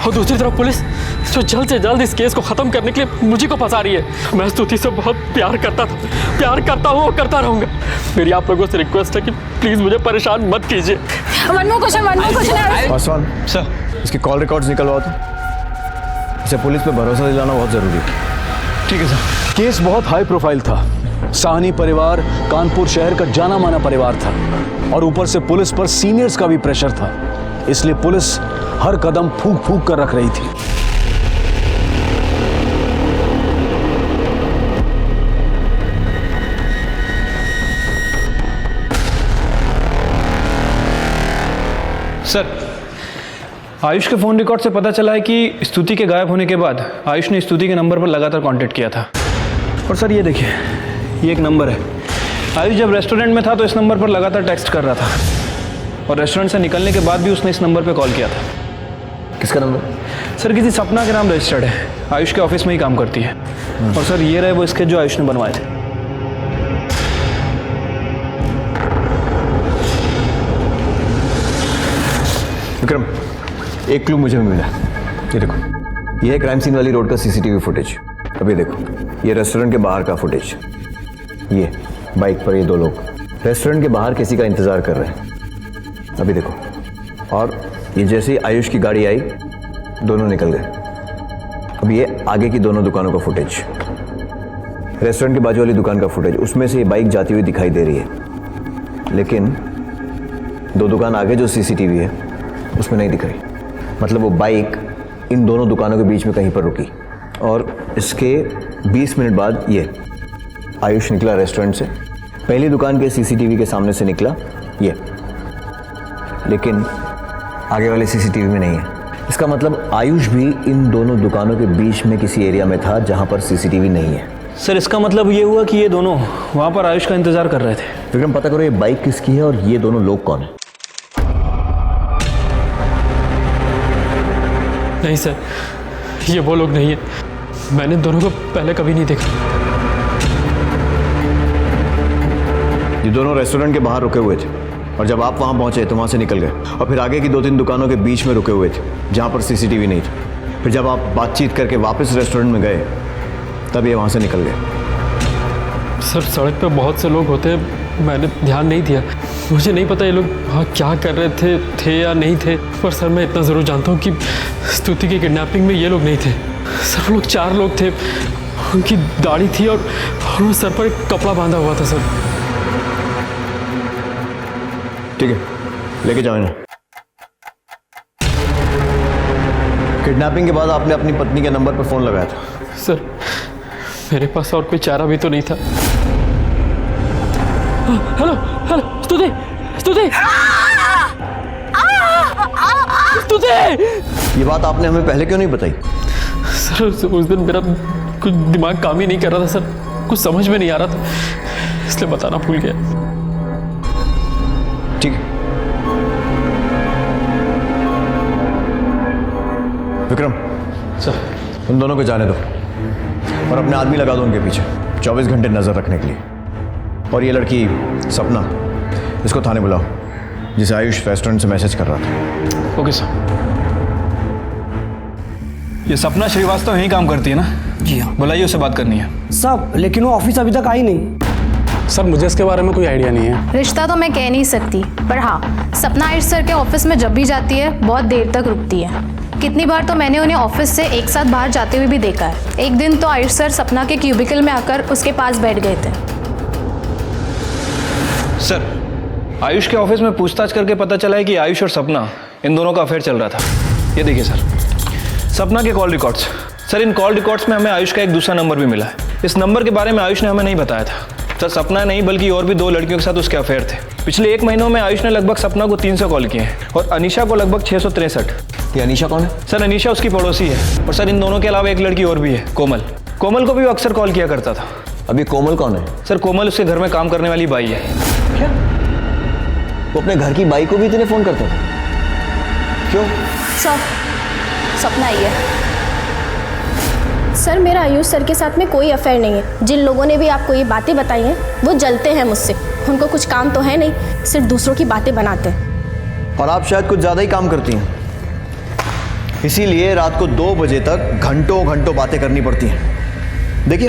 [SPEAKER 8] और दूसरी तरफ पुलिस जो जल्द से जल्द इस केस को खत्म करने के लिए मुझे को फंसा रही है। मैं स्तुति से बहुत प्यार करता था, प्यार करता हूँ और करता रहूंगा। मेरी आप लोगों से रिक्वेस्ट है कि प्लीज मुझे परेशान मत कीजिए।
[SPEAKER 21] One more question.
[SPEAKER 3] Paswan sir, इसके कॉल रिकॉर्ड्स निकलवाओ तो। इसे पुलिस पे भरोसा दिलाना बहुत जरूरी है।
[SPEAKER 1] ठीक है सर। केस बहुत हाई प्रोफाइल था। साहनी परिवार कानपुर शहर का जाना माना परिवार था, और ऊपर से पुलिस पर सीनियर्स का भी प्रेशर था, इसलिए पुलिस हर कदम फूंक फूंक कर रख रही थी।
[SPEAKER 9] सर, आयुष के फ़ोन रिकॉर्ड से पता चला है कि स्तुति के गायब होने के बाद आयुष ने स्तुति के नंबर पर लगातार कांटेक्ट किया था। और सर ये देखिए, ये एक नंबर है। आयुष जब रेस्टोरेंट में था तो इस नंबर पर लगातार टेक्स्ट कर रहा था, और रेस्टोरेंट से निकलने के बाद भी उसने इस नंबर पर कॉल किया था।
[SPEAKER 3] किसका नंबर?
[SPEAKER 9] सर किसी सपना के नाम रजिस्टर्ड है। आयुष के ऑफिस में ही काम करती है। और सर ये रहे वो स्केच जो आयुष ने बनवाए थे।
[SPEAKER 3] विक्रम, एक क्लू मुझे मिला। ये देखो, ये है क्राइम सीन वाली रोड का सीसीटीवी फुटेज। अब ये देखो, ये रेस्टोरेंट के बाहर का फुटेज। ये बाइक पर ये दो लोग रेस्टोरेंट के बाहर किसी का इंतजार कर रहे हैं। अभी देखो, और ये जैसे ही आयुष की गाड़ी आई, दोनों निकल गए। अब ये आगे की दोनों दुकानों का फुटेज, रेस्टोरेंट के बाजू वाली दुकान का फुटेज, उसमें से ये बाइक जाती हुई दिखाई दे रही है, लेकिन दो दुकान आगे जो सीसीटीवी है उसमें नहीं दिख रही। मतलब वो बाइक इन दोनों दुकानों के बीच में कहीं पर रुकी, और इसके 20 मिनट बाद ये आयुष निकला रेस्टोरेंट से, पहली दुकान के सीसीटीवी के सामने से निकला ये, लेकिन आगे वाले सीसीटीवी में नहीं है। इसका मतलब आयुष भी इन दोनों दुकानों के बीच में किसी एरिया में था जहां पर सीसीटीवी नहीं है।
[SPEAKER 9] सर इसका मतलब ये हुआ कि ये दोनों वहां पर आयुष का इंतजार कर रहे थे।
[SPEAKER 3] विक्रम, पता करो ये बाइक किसकी है और ये दोनों लोग कौन है।
[SPEAKER 8] नहीं सर, ये वो लोग नहीं है। मैंने दोनों को पहले कभी नहीं देखा।
[SPEAKER 3] ये दोनों रेस्टोरेंट के बाहर रुके हुए थे, और जब आप वहां पहुंचे तो वहां से निकल गए, और फिर आगे की 2-3 दुकानों के बीच में रुके हुए थे जहां पर सीसीटीवी नहीं था। फिर जब आप बातचीत करके वापस रेस्टोरेंट में गए, तब ये वहां से निकल गए।
[SPEAKER 8] सर सड़क पे बहुत से लोग होते हैं, मैंने ध्यान नहीं दिया। मुझे नहीं पता ये लोग वहाँ क्या कर रहे थे या नहीं थे, पर सर मैं इतना ज़रूर जानता हूँ कि स्तुति की किडनैपिंग में ये लोग नहीं थे। सर वो लोग 4 लोग थे, उनकी दाढ़ी थी और वो सर पर एक कपड़ा बांधा हुआ था। सर
[SPEAKER 3] ठीक है, लेके जाओ इन्हें। किडनैपिंग के बाद आपने अपनी पत्नी के नंबर पर फोन लगाया था।
[SPEAKER 8] सर मेरे पास और कोई चारा भी तो नहीं था। हेलो हेलो, स्तुति स्तुति स्तुति,
[SPEAKER 3] ये बात आपने हमें पहले क्यों नहीं बताई?
[SPEAKER 8] सर उस दिन मेरा कुछ दिमाग काम ही नहीं कर रहा था सर, कुछ समझ में नहीं आ रहा था, इसलिए बताना भूल गया।
[SPEAKER 3] ठीक है विक्रम,
[SPEAKER 8] सर
[SPEAKER 3] उन दोनों को जाने दो और अपने आदमी लगा दो उनके पीछे 24 घंटे नजर रखने के लिए। और ये लड़की सपना, इसको थाने बुलाओ, जिसे आयुष रेस्टोरेंट से मैसेज कर रहा था।
[SPEAKER 9] Okay sir. ये सपना श्रीवास्तव यहीं काम करती है ना?
[SPEAKER 10] जी हाँ।
[SPEAKER 9] बुलाइए, उससे बात करनी है।
[SPEAKER 10] सब, लेकिन वो ऑफिस अभी तक आई नहीं।
[SPEAKER 6] सर मुझे इसके बारे में कोई आइडिया नहीं है।
[SPEAKER 11] रिश्ता तो मैं कह नहीं सकती, पर हाँ, सपना आयुष सर के ऑफिस में जब भी जाती है बहुत देर तक रुकती है। कितनी बार तो मैंने उन्हें ऑफिस से एक साथ बाहर जाते हुए भी देखा है। एक दिन तो आयुष सर सपना के क्यूबिकल में आकर उसके पास बैठ गए थे।
[SPEAKER 9] सर आयुष के ऑफिस में पूछताछ करके पता चला है कि आयुष और सपना इन दोनों का अफेयर चल रहा था। ये देखिए सर, सपना के कॉल रिकॉर्ड्स। सर इन कॉल रिकॉर्ड्स में हमें आयुष का एक दूसरा नंबर भी मिला है। इस नंबर के बारे में आयुष ने हमें नहीं बताया था। सर सपना नहीं बल्कि और भी 2 लड़कियों के साथ उसके अफेयर थे। पिछले 1 महीनों में आयुष ने लगभग सपना को 300 कॉल किए हैं और अनीशा को लगभग 663।
[SPEAKER 3] ये अनीशा कौन है?
[SPEAKER 9] सर अनीशा उसकी पड़ोसी है। और सर इन दोनों के अलावा एक लड़की और भी है, कोमल। कोमल को भी वो अक्सर कॉल किया करता था।
[SPEAKER 3] अभी कोमल कौन है?
[SPEAKER 9] सर कोमल उसके घर में काम करने वाली बाई है।
[SPEAKER 3] क्या? वो अपने घर की बाई को भी इतने फोन करता था? क्यों?
[SPEAKER 11] सर सपना ही है।
[SPEAKER 15] सर मेरा आयुष सर के साथ में कोई अफेयर नहीं है। जिन लोगों ने भी आपको ये बातें बताई हैं वो जलते हैं मुझसे। उनको कुछ काम तो है नहीं, सिर्फ दूसरों की बातें बनाते हैं।
[SPEAKER 3] और आप शायद कुछ ज़्यादा ही काम करती हैं, इसीलिए रात को 2 बजे तक घंटों घंटों बातें करनी पड़ती हैं। देखिए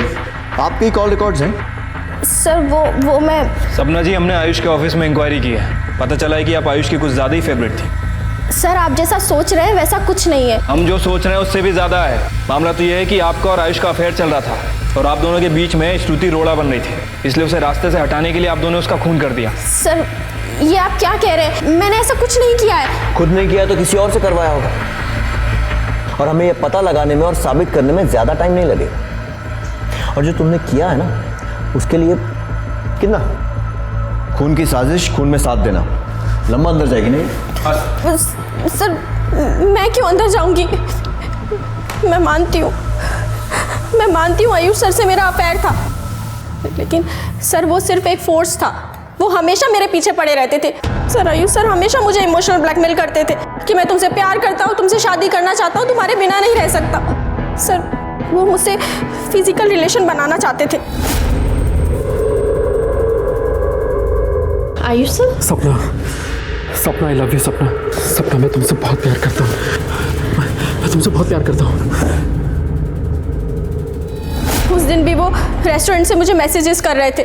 [SPEAKER 3] आपके कॉल रिकॉर्ड्स हैं।
[SPEAKER 15] सर वो मैं।
[SPEAKER 9] सपना जी, हमने आयुष के ऑफिस में इंक्वायरी की है। पता चला है कि आप आयुष की कुछ ज़्यादा ही फेवरेट थी।
[SPEAKER 15] सर आप जैसा सोच रहे हैं वैसा कुछ नहीं है।
[SPEAKER 9] हम जो सोच रहे हैं उससे भी ज़्यादा है। मामला तो ये है कि आपका और आयुष का अफेयर चल रहा था और आप दोनों के बीच में स्तुति रोड़ा बन रही थी, इसलिए उसे रास्ते से हटाने के लिए आप दोनों ने उसका खून कर दिया।
[SPEAKER 15] सर ये आप क्या कह रहे हैं? मैंने ऐसा कुछ नहीं किया है।
[SPEAKER 3] खुद नहीं किया तो किसी और से करवाया होगा, और हमें यह पता लगाने में और साबित करने में ज़्यादा टाइम नहीं लगेगा। और जो तुमने किया है ना, उसके लिए कितना खून की साजिश, खून में साथ देना, लंबा अंदर जाएगी नहीं?
[SPEAKER 15] सर मैं क्यों अंदर जाऊंगी? मैं मानती हूँ आयुष सर से मेरा अफेयर था, लेकिन सर वो सिर्फ एक फोर्स था। वो हमेशा मेरे पीछे पड़े रहते थे। सर आयुष सर हमेशा मुझे इमोशनल ब्लैकमेल करते थे कि मैं तुमसे प्यार करता हूँ, तुमसे शादी करना चाहता हूँ, तुम्हारे बिना नहीं रह सकता। सर वो मुझसे फिजिकल रिलेशन बनाना चाहते थे। आयुष सर?
[SPEAKER 8] सपना, सपना आई लव यू सपना। सपना मैं तुमसे बहुत प्यार करता हूँ, मैं तुमसे बहुत प्यार करता हूँ।
[SPEAKER 15] उस दिन भी वो रेस्टोरेंट से मुझे मैसेजेस कर रहे थे।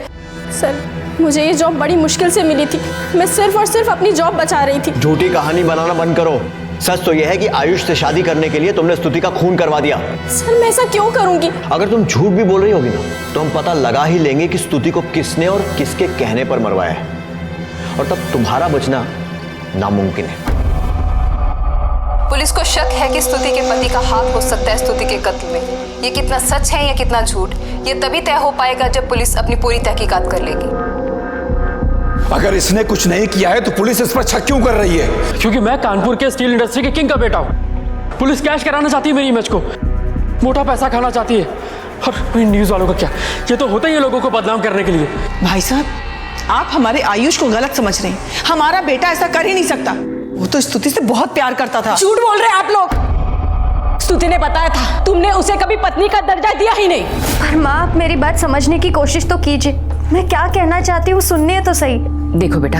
[SPEAKER 15] सर, मुझे ये जॉब बड़ी मुश्किल से मिली थी। मैं सिर्फ और सिर्फ अपनी जॉब बचा रही थी।
[SPEAKER 3] झूठी कहानी बनाना बंद करो। सच तो यह है कि आयुष से शादी करने के लिए तुमने स्तुति का खून करवा दिया।
[SPEAKER 15] सर, मैं ऐसा क्यों करूंगी?
[SPEAKER 3] अगर तुम झूठ भी बोल रही होगी ना, तो हम पता लगा ही लेंगे कि स्तुति को किसने और किसके कहने पर मरवाया है, और तब तुम्हारा बचना नामुमकिन है।
[SPEAKER 4] पुलिस को शक है कि स्तुति के पति का हाथ हो सकता है स्तुति के कत्ल में। ये कितना सच है या कितना झूठ, ये तभी तय हो पाएगा जब पुलिस अपनी पूरी तहकीकात कर लेगी।
[SPEAKER 7] अगर इसने कुछ नहीं किया है तो पुलिस इस पर शक क्यों कर रही है?
[SPEAKER 8] क्योंकि मैं कानपुर के स्टील इंडस्ट्री के किंग का बेटा हूँ। पुलिस कैश कराना चाहती है मेरी इमेज को, मोटा पैसा खाना चाहती है। और न्यूज वालों का क्या, ये तो होता ही है लोगों को बदनाम करने के लिए।
[SPEAKER 14] भाई साहब, आप हमारे आयुष को गलत समझ रहे हैं। हमारा बेटा ऐसा कर ही नहीं सकता। वो तो स्तुति से बहुत प्यार करता था।
[SPEAKER 15] झूठ बोल रहे हैं आप लोग। स्तुति ने बताया था, तुमने उसे कभी पत्नी का दर्जा दिया ही नहीं।
[SPEAKER 5] पर माँ, आप मेरी बात समझने की कोशिश तो कीजिए। मैं क्या कहना चाहती हूँ सुनने तो सही।
[SPEAKER 17] देखो बेटा,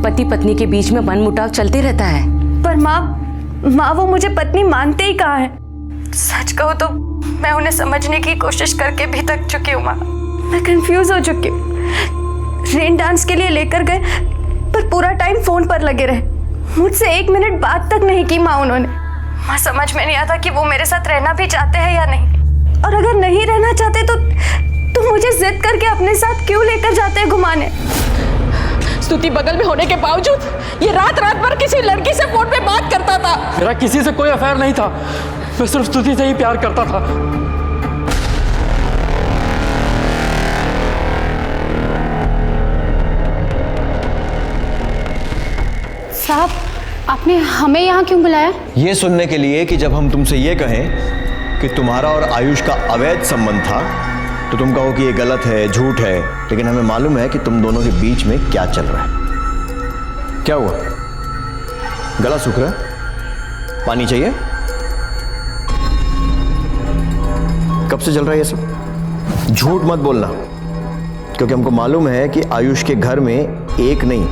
[SPEAKER 17] पति पत्नी के बीच में मनमुटाव चलते रहता है।
[SPEAKER 5] पर माँ वो मुझे पत्नी मानते ही कहाँ है। सच कहूँ तो मैं उन्हें समझने की कोशिश करके भी थक चुकी हूँ माँ। मैं कंफ्यूज हो चुकी हूँ। रेन डांस के लिए लेकर गए, पर पूरा टाइम फोन पर लगे रहे। मुझसे 1 मिनट बात तक नहीं की माँ उन्होंने। माँ, समझ में नहीं आता कि वो मेरे साथ रहना भी चाहते हैं या नहीं, और अगर नहीं रहना चाहते तो मुझे जिद करके अपने साथ क्यों लेकर जाते हैं घुमाने।
[SPEAKER 15] स्तुति बगल में होने के बावजूद ये रात रात भर किसी लड़की से फोन पे बात करता था।
[SPEAKER 8] मेरा किसी से कोई अफेयर नहीं था, मैं सिर्फ स्तुति से ही प्यार करता था।
[SPEAKER 11] साहब, आपने हमें यहाँ क्यों बुलाया?
[SPEAKER 3] ये सुनने के लिए कि जब हम तुमसे ये कहें कि तुम्हारा और आयुष का अवैध संबंध था, तो तुम कहो कि ये गलत है, झूठ है। लेकिन हमें मालूम है कि तुम दोनों के बीच में क्या चल रहा है। क्या हुआ? गला सूख रहा है? पानी चाहिए? कब से चल रहा है ये सब? झूठ मत बोलना, क्योंकि हमको मालूम है कि आयुष के घर में एक नहीं,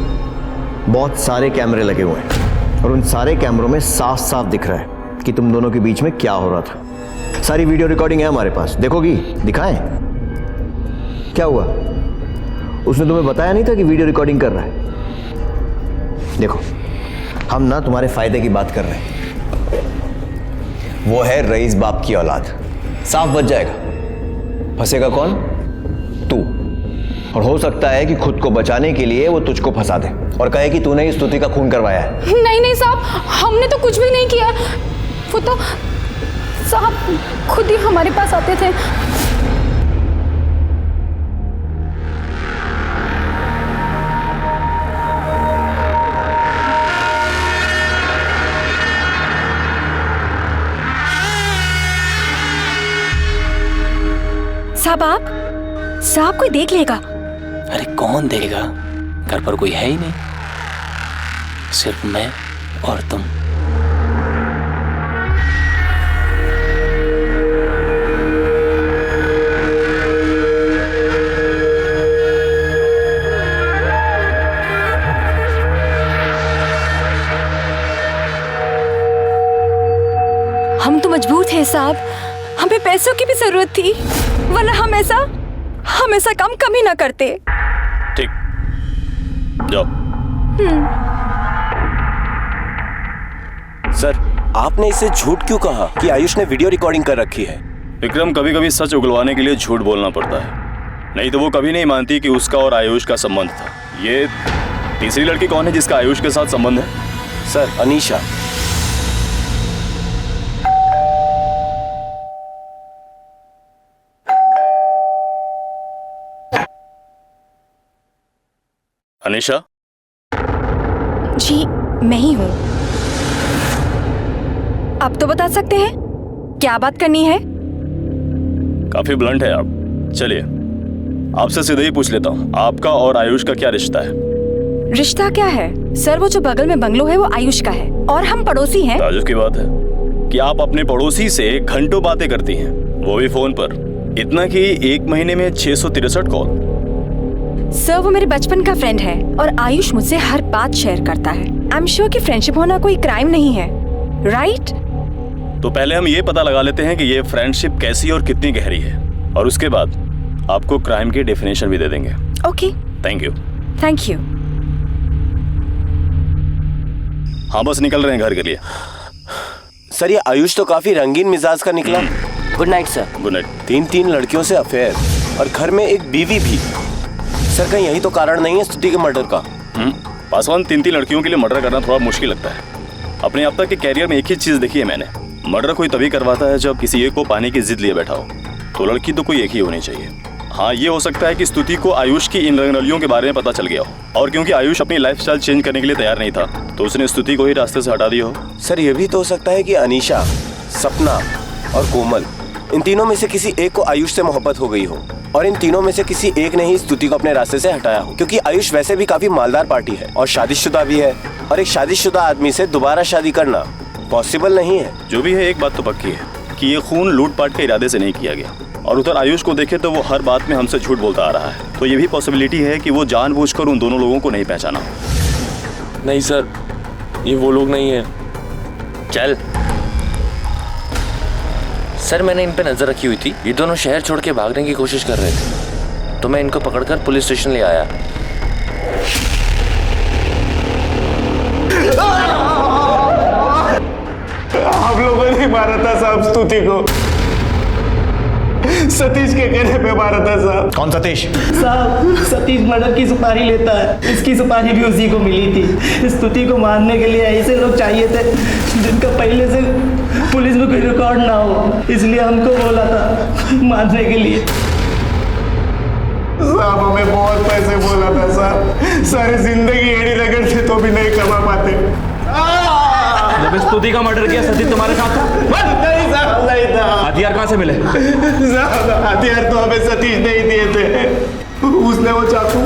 [SPEAKER 3] बहुत सारे कैमरे लगे हुए हैं, और उन सारे कैमरों में साफ साफ दिख रहा है कि तुम दोनों के बीच में क्या हो रहा था। सारी वीडियो रिकॉर्डिंग है हमारे पास, देखोगी? दिखाएं? क्या हुआ? उसने तुम्हें बताया नहीं था कि वीडियो रिकॉर्डिंग कर रहा है? देखो, हम ना तुम्हारे फायदे की बात कर रहे हैं। वो है रईस बाप की औलाद, साफ बच जाएगा। फंसेगा कौन? तू। और हो सकता है कि खुद को बचाने के लिए वो तुझको फंसा दे और कहे कि तूने इस स्तुति का खून करवाया है।
[SPEAKER 11] नहीं साहब, हमने तो कुछ भी नहीं किया। वो तो साहब खुद ही हमारे पास आते थे।
[SPEAKER 21] साहब कोई देख लेगा।
[SPEAKER 18] अरे कौन देखेगा, घर पर कोई है ही नहीं, सिर्फ मैं और तुम।
[SPEAKER 21] हम तो मजबूर थे साहब, हमें पैसों की भी जरूरत थी, वरना हम ऐसा काम कभी ना करते।
[SPEAKER 27] ठीक, जाओ।
[SPEAKER 25] सर, आपने इसे झूठ क्यों कहा कि आयुष ने वीडियो रिकॉर्डिंग कर रखी है?
[SPEAKER 27] विक्रम, कभी कभी सच उगलवाने के लिए झूठ बोलना पड़ता है, नहीं तो वो कभी नहीं मानती कि उसका और आयुष का संबंध था। ये तीसरी लड़की कौन है जिसका आयुष के साथ संबंध है?
[SPEAKER 25] सर, अनीशा।
[SPEAKER 27] अनीशा?
[SPEAKER 21] जी मैं ही हूँ। आप तो बता सकते हैं क्या बात करनी है?
[SPEAKER 27] काफी ब्लंट है आप। चलिए आपसे सीधे ही पूछ लेता हूँ, आपका और आयुष का क्या रिश्ता है?
[SPEAKER 21] रिश्ता क्या है सर? वो जो बगल में बंगलो है वो आयुष का है और हम पड़ोसी हैं।
[SPEAKER 27] ताजुब की बात है कि आप अपने पड़ोसी से घंटों बातें करती हैं, वो भी फोन पर। इतना कि एक महीने में 663 कॉल।
[SPEAKER 2] सर वो मेरे बचपन का फ्रेंड है और आयुष मुझसे हर बात शेयर करता है। आई एम श्योर कि फ्रेंडशिप होना कोई क्राइम नहीं है, राइट?
[SPEAKER 27] तो पहले हम ये पता लगा लेते हैं कि ये फ्रेंडशिप कैसी और कितनी गहरी है, और उसके बाद आपको क्राइम की डेफिनेशन भी दे देंगे।
[SPEAKER 2] Okay,
[SPEAKER 27] thank you.
[SPEAKER 2] Thank you.
[SPEAKER 27] हाँ बस निकल रहे हैं घर के लिए।
[SPEAKER 25] सर ये आयुष तो काफी रंगीन मिजाज का निकला।
[SPEAKER 18] Good night sir.
[SPEAKER 27] Good night.
[SPEAKER 25] 3 लड़कियों से अफेयर और घर में एक बीवी भी। सर कहीं यही तो कारण नहीं है स्तुति के मर्डर का?
[SPEAKER 27] पासवान, 3 लड़कियों के लिए मर्डर करना थोड़ा मुश्किल लगता है। अपने अब तक के कैरियर में एक ही चीज देखी है मैंने, मर्डर कोई तभी करवाता है जब किसी एक को पाने की जिद लिए बैठा हो। तो लड़की तो कोई एक ही होनी चाहिए। हाँ, ये हो सकता है कि स्तुति को आयुष की इन रंगरलियों के बारे में पता चल गया हो, और क्योंकि आयुष अपनी लाइफस्टाइल चेंज करने के लिए तैयार नहीं था तो उसने स्तुति को ही रास्ते से हटा दिया हो।
[SPEAKER 25] सर ये भी तो हो सकता है कि अनीशा, सपना और कोमल, इन तीनों में से किसी एक को आयुष से मोहब्बत हो गई हो, और इन तीनों में से किसी एक ने ही स्तुति को अपने रास्ते से हटाया हो। क्योंकि आयुष वैसे भी काफी मालदार पार्टी है और शादीशुदा भी है, और एक शादीशुदा आदमी से दोबारा शादी करना पॉसिबल नहीं है।
[SPEAKER 27] जो भी है, एक बात तो पक्की है कि ये खून लूटपाट के इरादे से नहीं किया गया, और उधर आयुष को देखे तो वो हर बात में हमसे झूठ बोलता आ रहा है। तो ये भी पॉसिबिलिटी है कि वो जानबूझकर उन दोनों लोगों को नहीं पहचाना।
[SPEAKER 13] नहीं सर, ये वो लोग नहीं है।
[SPEAKER 18] चल सर, मैंने इन पे नजर रखी हुई थी। ये दोनों शहर छोड़ के भागने की कोशिश कर रहे थे, तो मैं इनको पकड़कर पुलिस स्टेशन ले आया।
[SPEAKER 24] आप लोगों ने मारा था साहब स्तुति को, सतीश के कहने पे मारा था साहब।
[SPEAKER 3] कौन सतीश?
[SPEAKER 10] साहब सतीश मर्डर की सुपारी लेता है, इसकी सुपारी भी उसी को मिली थी। स्तुति को मारने के लिए ऐसे लोग चाहिए थे जिनका पहले से पुलिस में कोई रिकॉर्ड ना हो, इसलिए हमको बोला था मारने के लिए।
[SPEAKER 24] साहब हमें बहुत पैसे बोला था साहब, सारी जिंदगी एड़ी रगड़ते तो भी नहीं कमा पाते।
[SPEAKER 9] जब स्तुति का मर्डर किया सतीश तुम्हारे साथ था?
[SPEAKER 24] नहीं साहब, नहीं था।
[SPEAKER 9] हथियार कहाँ से मिले?
[SPEAKER 24] साहब हथियार तो हमें सतीश नहीं दिए थे, उसने वो चाकू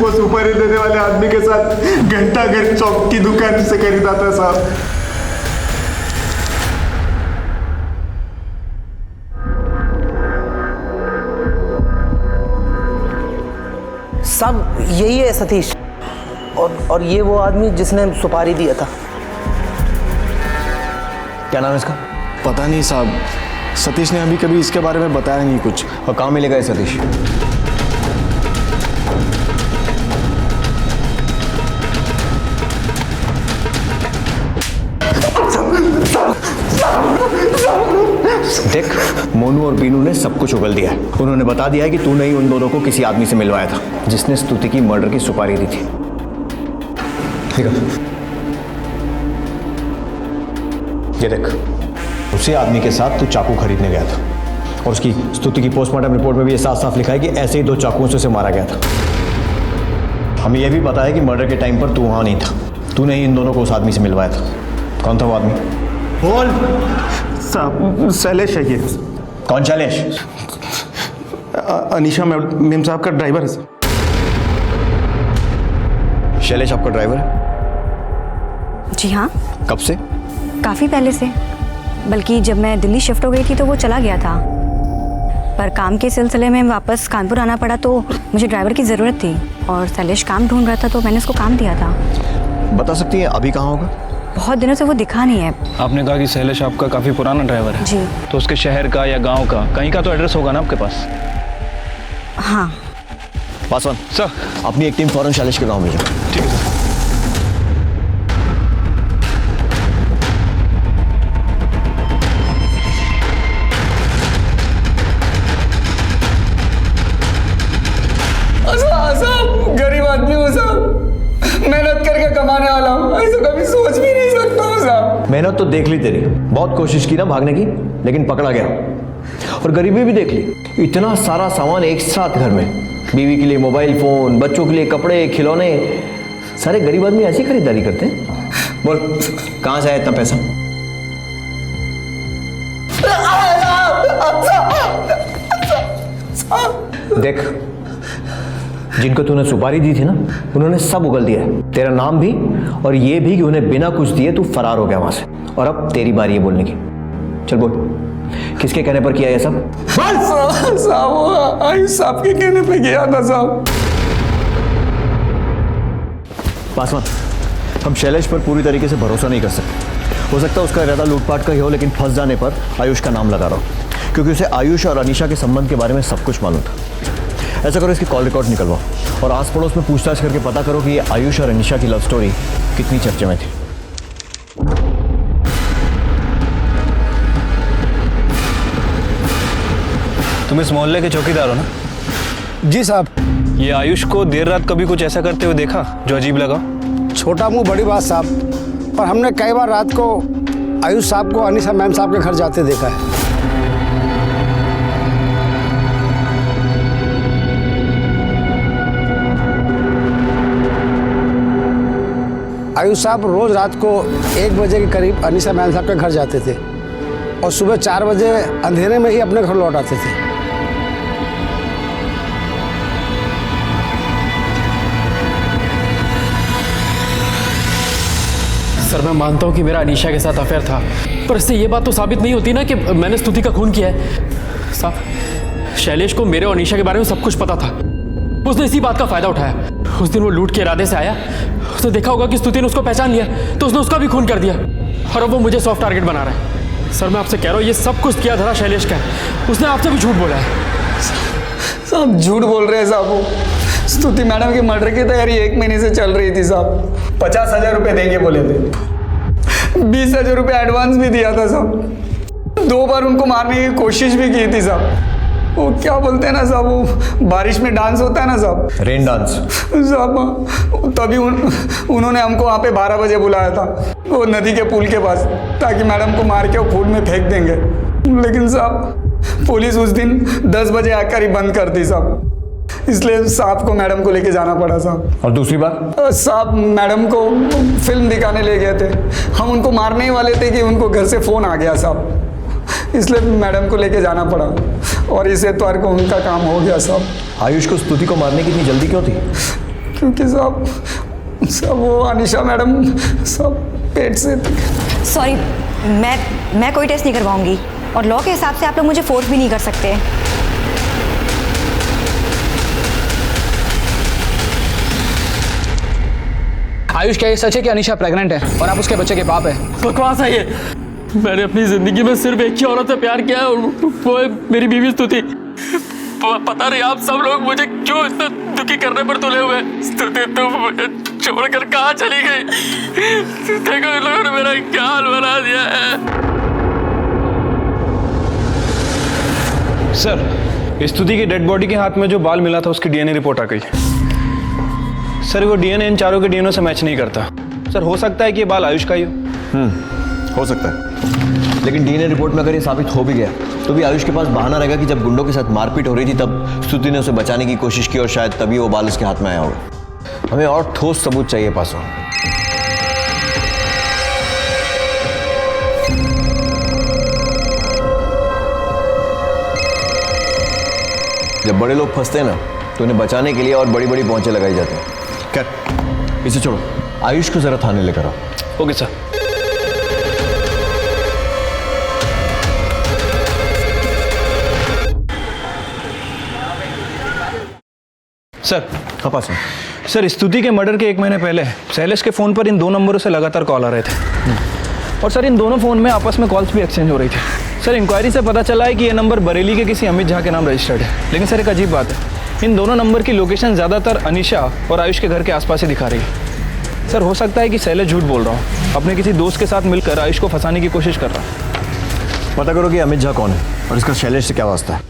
[SPEAKER 24] वो सुपारी देने वाले आदमी के साथ घंटा घर चौक की दुकान से खरीदा था साहब।
[SPEAKER 10] साहब यही है सतीश, और ये वो आदमी जिसने सुपारी दिया था।
[SPEAKER 3] क्या नाम है इसका?
[SPEAKER 12] पता नहीं साहब, सतीश ने अभी कभी इसके बारे में बताया नहीं कुछ।
[SPEAKER 3] और कहाँ मिलेगा ये सतीश? देख, मोनू और बीनू ने सब कुछ उगल दिया है। उन्होंने बता दिया है कि तूने ही उन दोनों को किसी आदमी से मिलवाया था जिसने स्तुति की मर्डर की सुपारी दी थी। ठीक है, ये देख, उसी आदमी के साथ तू चाकू खरीदने गया था, और उसकी स्तुति की पोस्टमार्टम रिपोर्ट में भी ये साफ साफ लिखा है कि ऐसे ही 2 चाकुओं से उसे मारा गया था। हमें यह भी पता है कि मर्डर के टाइम पर तू वहां नहीं था, तूने ही इन दोनों को उस आदमी से मिलवाया था। कौन था वो आदमी?
[SPEAKER 24] बोल साहब। शैलेश है ये।
[SPEAKER 3] कौन शैलेश?
[SPEAKER 24] अनीशा मेम साहब का ड्राइवर है सर।
[SPEAKER 3] शैलेश आपका ड्राइवर है?
[SPEAKER 2] जी हाँ।
[SPEAKER 3] कब से?
[SPEAKER 2] काफ़ी पहले से, बल्कि जब मैं दिल्ली शिफ्ट हो गई थी तो वो चला गया था, पर काम के सिलसिले में वापस कानपुर आना पड़ा तो मुझे ड्राइवर की ज़रूरत थी, और शैलेश काम ढूंढ रहा था तो मैंने उसको काम दिया था।
[SPEAKER 3] बता सकती हैं अभी कहाँ होगा?
[SPEAKER 2] बहुत दिनों से वो दिखा नहीं है।
[SPEAKER 9] आपने कहा कि शैलेश आपका काफ़ी पुराना ड्राइवर है।
[SPEAKER 2] जी।
[SPEAKER 9] तो उसके शहर का या गांव का कहीं का तो एड्रेस होगा ना आपके पास?
[SPEAKER 2] हाँ।
[SPEAKER 3] पासवान सर, अपनी एक टीम फौरन शैलेश के गांव में।
[SPEAKER 9] ठीक है सर।
[SPEAKER 10] गरीब आदमी हूँ साहब, मेहनत करके कमाने वाला हूँ, ऐसा कभी सोच भी नहीं सकता हूँ साहब।
[SPEAKER 3] मेहनत तो देख ली तेरी, बहुत कोशिश की ना भागने की, लेकिन पकड़ा गया। और गरीबी भी देख ली, इतना सारा सामान एक साथ घर में, बीवी के लिए मोबाइल फोन, बच्चों के लिए कपड़े खिलौने, सारे गरीब आदमी ऐसी खरीदारी करते हैं। बोल कहाँ से आया इतना पैसा? देख, जिनको तूने सुपारी दी थी ना, उन्होंने सब उगल दिया है, तेरा नाम भी और ये भी कि उन्हें बिना कुछ दिए तू फरार हो गया वहां से। और अब तेरी बारी है बोलने की। चल बोल, किसके कहने पर किया ये सब?
[SPEAKER 24] साहब आयुष साहब के कहने पे गया था साहब।
[SPEAKER 3] पासवान, हम शैलेश पर पूरी तरीके से भरोसा नहीं कर सकते। हो सकता है उसका इरादा लूटपाट का ही हो, लेकिन फंस जाने पर आयुष का नाम लगा रहा हो, क्योंकि उसे आयुष और अनीशा के संबंध के बारे में सब कुछ मालूम था। ऐसा करो, इसकी कॉल रिकॉर्ड निकलवाओ और आस पड़ोस में पूछताछ करके पता करो कि ये आयुष और अनीशा की लव स्टोरी कितनी चर्चे में थी।
[SPEAKER 9] तुम इस मोहल्ले के चौकीदार हो ना?
[SPEAKER 1] जी साहब।
[SPEAKER 9] ये आयुष को देर रात कभी कुछ ऐसा करते हुए देखा जो अजीब लगा?
[SPEAKER 1] छोटा मुंह बड़ी बात साहब, पर हमने कई बार रात को आयुष साहब को अनीशा मैम साहब के घर जाते देखा है। आयुष साहब रोज रात को 1 बजे के करीब अनीशा मैम साहब के घर जाते थे और सुबह 4 बजे अंधेरे में ही अपने घर लौट आते थे।
[SPEAKER 8] सर मैं मानता हूँ कि मेरा अनीशा के साथ अफेयर था, पर इससे ये बात तो साबित नहीं होती ना कि मैंने स्तुति का खून किया है। साहब, शैलेश को मेरे और अनीशा के बारे में सब कुछ पता था। उसने इसी बात का फायदा उठाया। उस दिन वो लूट के इरादे से आया, उसने देखा होगा कि स्तुति ने उसको पहचान लिया, तो उसने उसका भी खून कर दिया और अब वो मुझे सॉफ्ट टारगेट बना रहा है। सर मैं आपसे कह रहा हूँ, ये सब कुछ किया धरा शैलेश का है। उसने आपसे भी झूठ बोला है।
[SPEAKER 24] साहब झूठ बोल रहे हैं साहब। वो स्तुति मैडम की मर्डर की तैयारी 1 महीने से चल रही थी साहब। 50,000 रुपये देंगे बोले थे, 20,000 रुपये एडवांस भी दिया था साहब। 2 बार उनको मारने की कोशिश भी की थी साहब। वो क्या बोलते हैं ना साहब, वो बारिश में डांस होता है ना साहब,
[SPEAKER 3] रेन डांस
[SPEAKER 24] साहब, तभी उन्होंने हमको वहाँ पे 12 बजे बुलाया था वो नदी के पुल के पास, ताकि मैडम को मार के वो पुल में फेंक देंगे। लेकिन साहब पुलिस उस दिन 10 बजे आकर ही बंद कर दी साहब, इसलिए साहब को मैडम को लेके जाना पड़ा साहब।
[SPEAKER 3] और दूसरी बात,
[SPEAKER 24] साहब मैडम को फिल्म दिखाने ले गए थे, हम उनको मारने ही वाले थे कि उनको घर से फ़ोन आ गया साहब, इसलिए मैडम को लेके जाना पड़ा और इस एतवार को उनका काम हो गया साहब।
[SPEAKER 3] आयुष को स्तुति को मारने की इतनी जल्दी क्यों थी?
[SPEAKER 24] क्योंकि साहब वो अनीशा मैडम सब पेट से थी।
[SPEAKER 2] सॉरी, मैं कोई टेस्ट नहीं करवाऊंगी और लॉ के हिसाब से आप लोग मुझे फोर्स भी नहीं कर सकते।
[SPEAKER 16] आयुष क्या ये सच है कि अनीशा प्रेग्नेंट है और आप उसके बच्चे के बाप है?
[SPEAKER 8] बकवास है ये। मैंने अपनी जिंदगी में सिर्फ एक ही औरत से प्यार किया है और वो है मेरी बीवी स्तुति। पता नहीं आप सब लोग मुझे क्यों इतना दुखी करने पर तुले हुए। स्तुति तुम मुझे छोड़कर कहाँ चली गई? देखो इन लोगों ने मेरा क्या हाल बना दिया है।
[SPEAKER 9] सर, स्तुति की डेड बॉडी के हाथ में जो बाल मिला था उसकी डीएनए रिपोर्ट आ गई। सर वो डीएनए इन चारों के डीएनए से मैच नहीं करता। सर हो सकता है कि ये बाल आयुष का ही
[SPEAKER 3] हो सकता है, लेकिन डीएनए रिपोर्ट में अगर ये साबित हो भी गया तो भी आयुष के पास बहाना रहेगा कि जब गुंडों के साथ मारपीट हो रही थी तब स्तुति ने उसे बचाने की कोशिश की और शायद तभी वो बाल उसके हाथ में आया होगा। हमें और ठोस सबूत चाहिए पासवान। जब बड़े लोग फंसते हैं ना तो उन्हें बचाने के लिए और बड़ी बड़ी पहुंचे लगाई जाती हैं। क्या इसे छोड़ो, आयुष को जरा थाने लेकर आओ।
[SPEAKER 9] Okay sir. सर
[SPEAKER 3] हाँ पास।
[SPEAKER 9] सर स्तुति के मर्डर के 1 महीने पहले शैलेश के फ़ोन पर इन 2 नंबरों से लगातार कॉल आ रहे थे और सर इन दोनों फ़ोन में आपस में कॉल्स भी एक्सचेंज हो रही थी। सर इंक्वायरी से पता चला है कि ये नंबर बरेली के किसी अमित झा के नाम रजिस्टर्ड है। लेकिन सर एक अजीब बात है, इन दोनों नंबर की लोकेशन ज़्यादातर अनीशा और आयुष के घर के आसपास ही दिखा रही है। सर हो सकता है कि शैलेश झूठ बोल रहा हूँ, अपने किसी दोस्त के साथ मिलकर आयुष को फंसाने की कोशिश कर रहा है।
[SPEAKER 3] पता करो कि अमित झा कौन है और इसका शैलेश से क्या वास्ता है।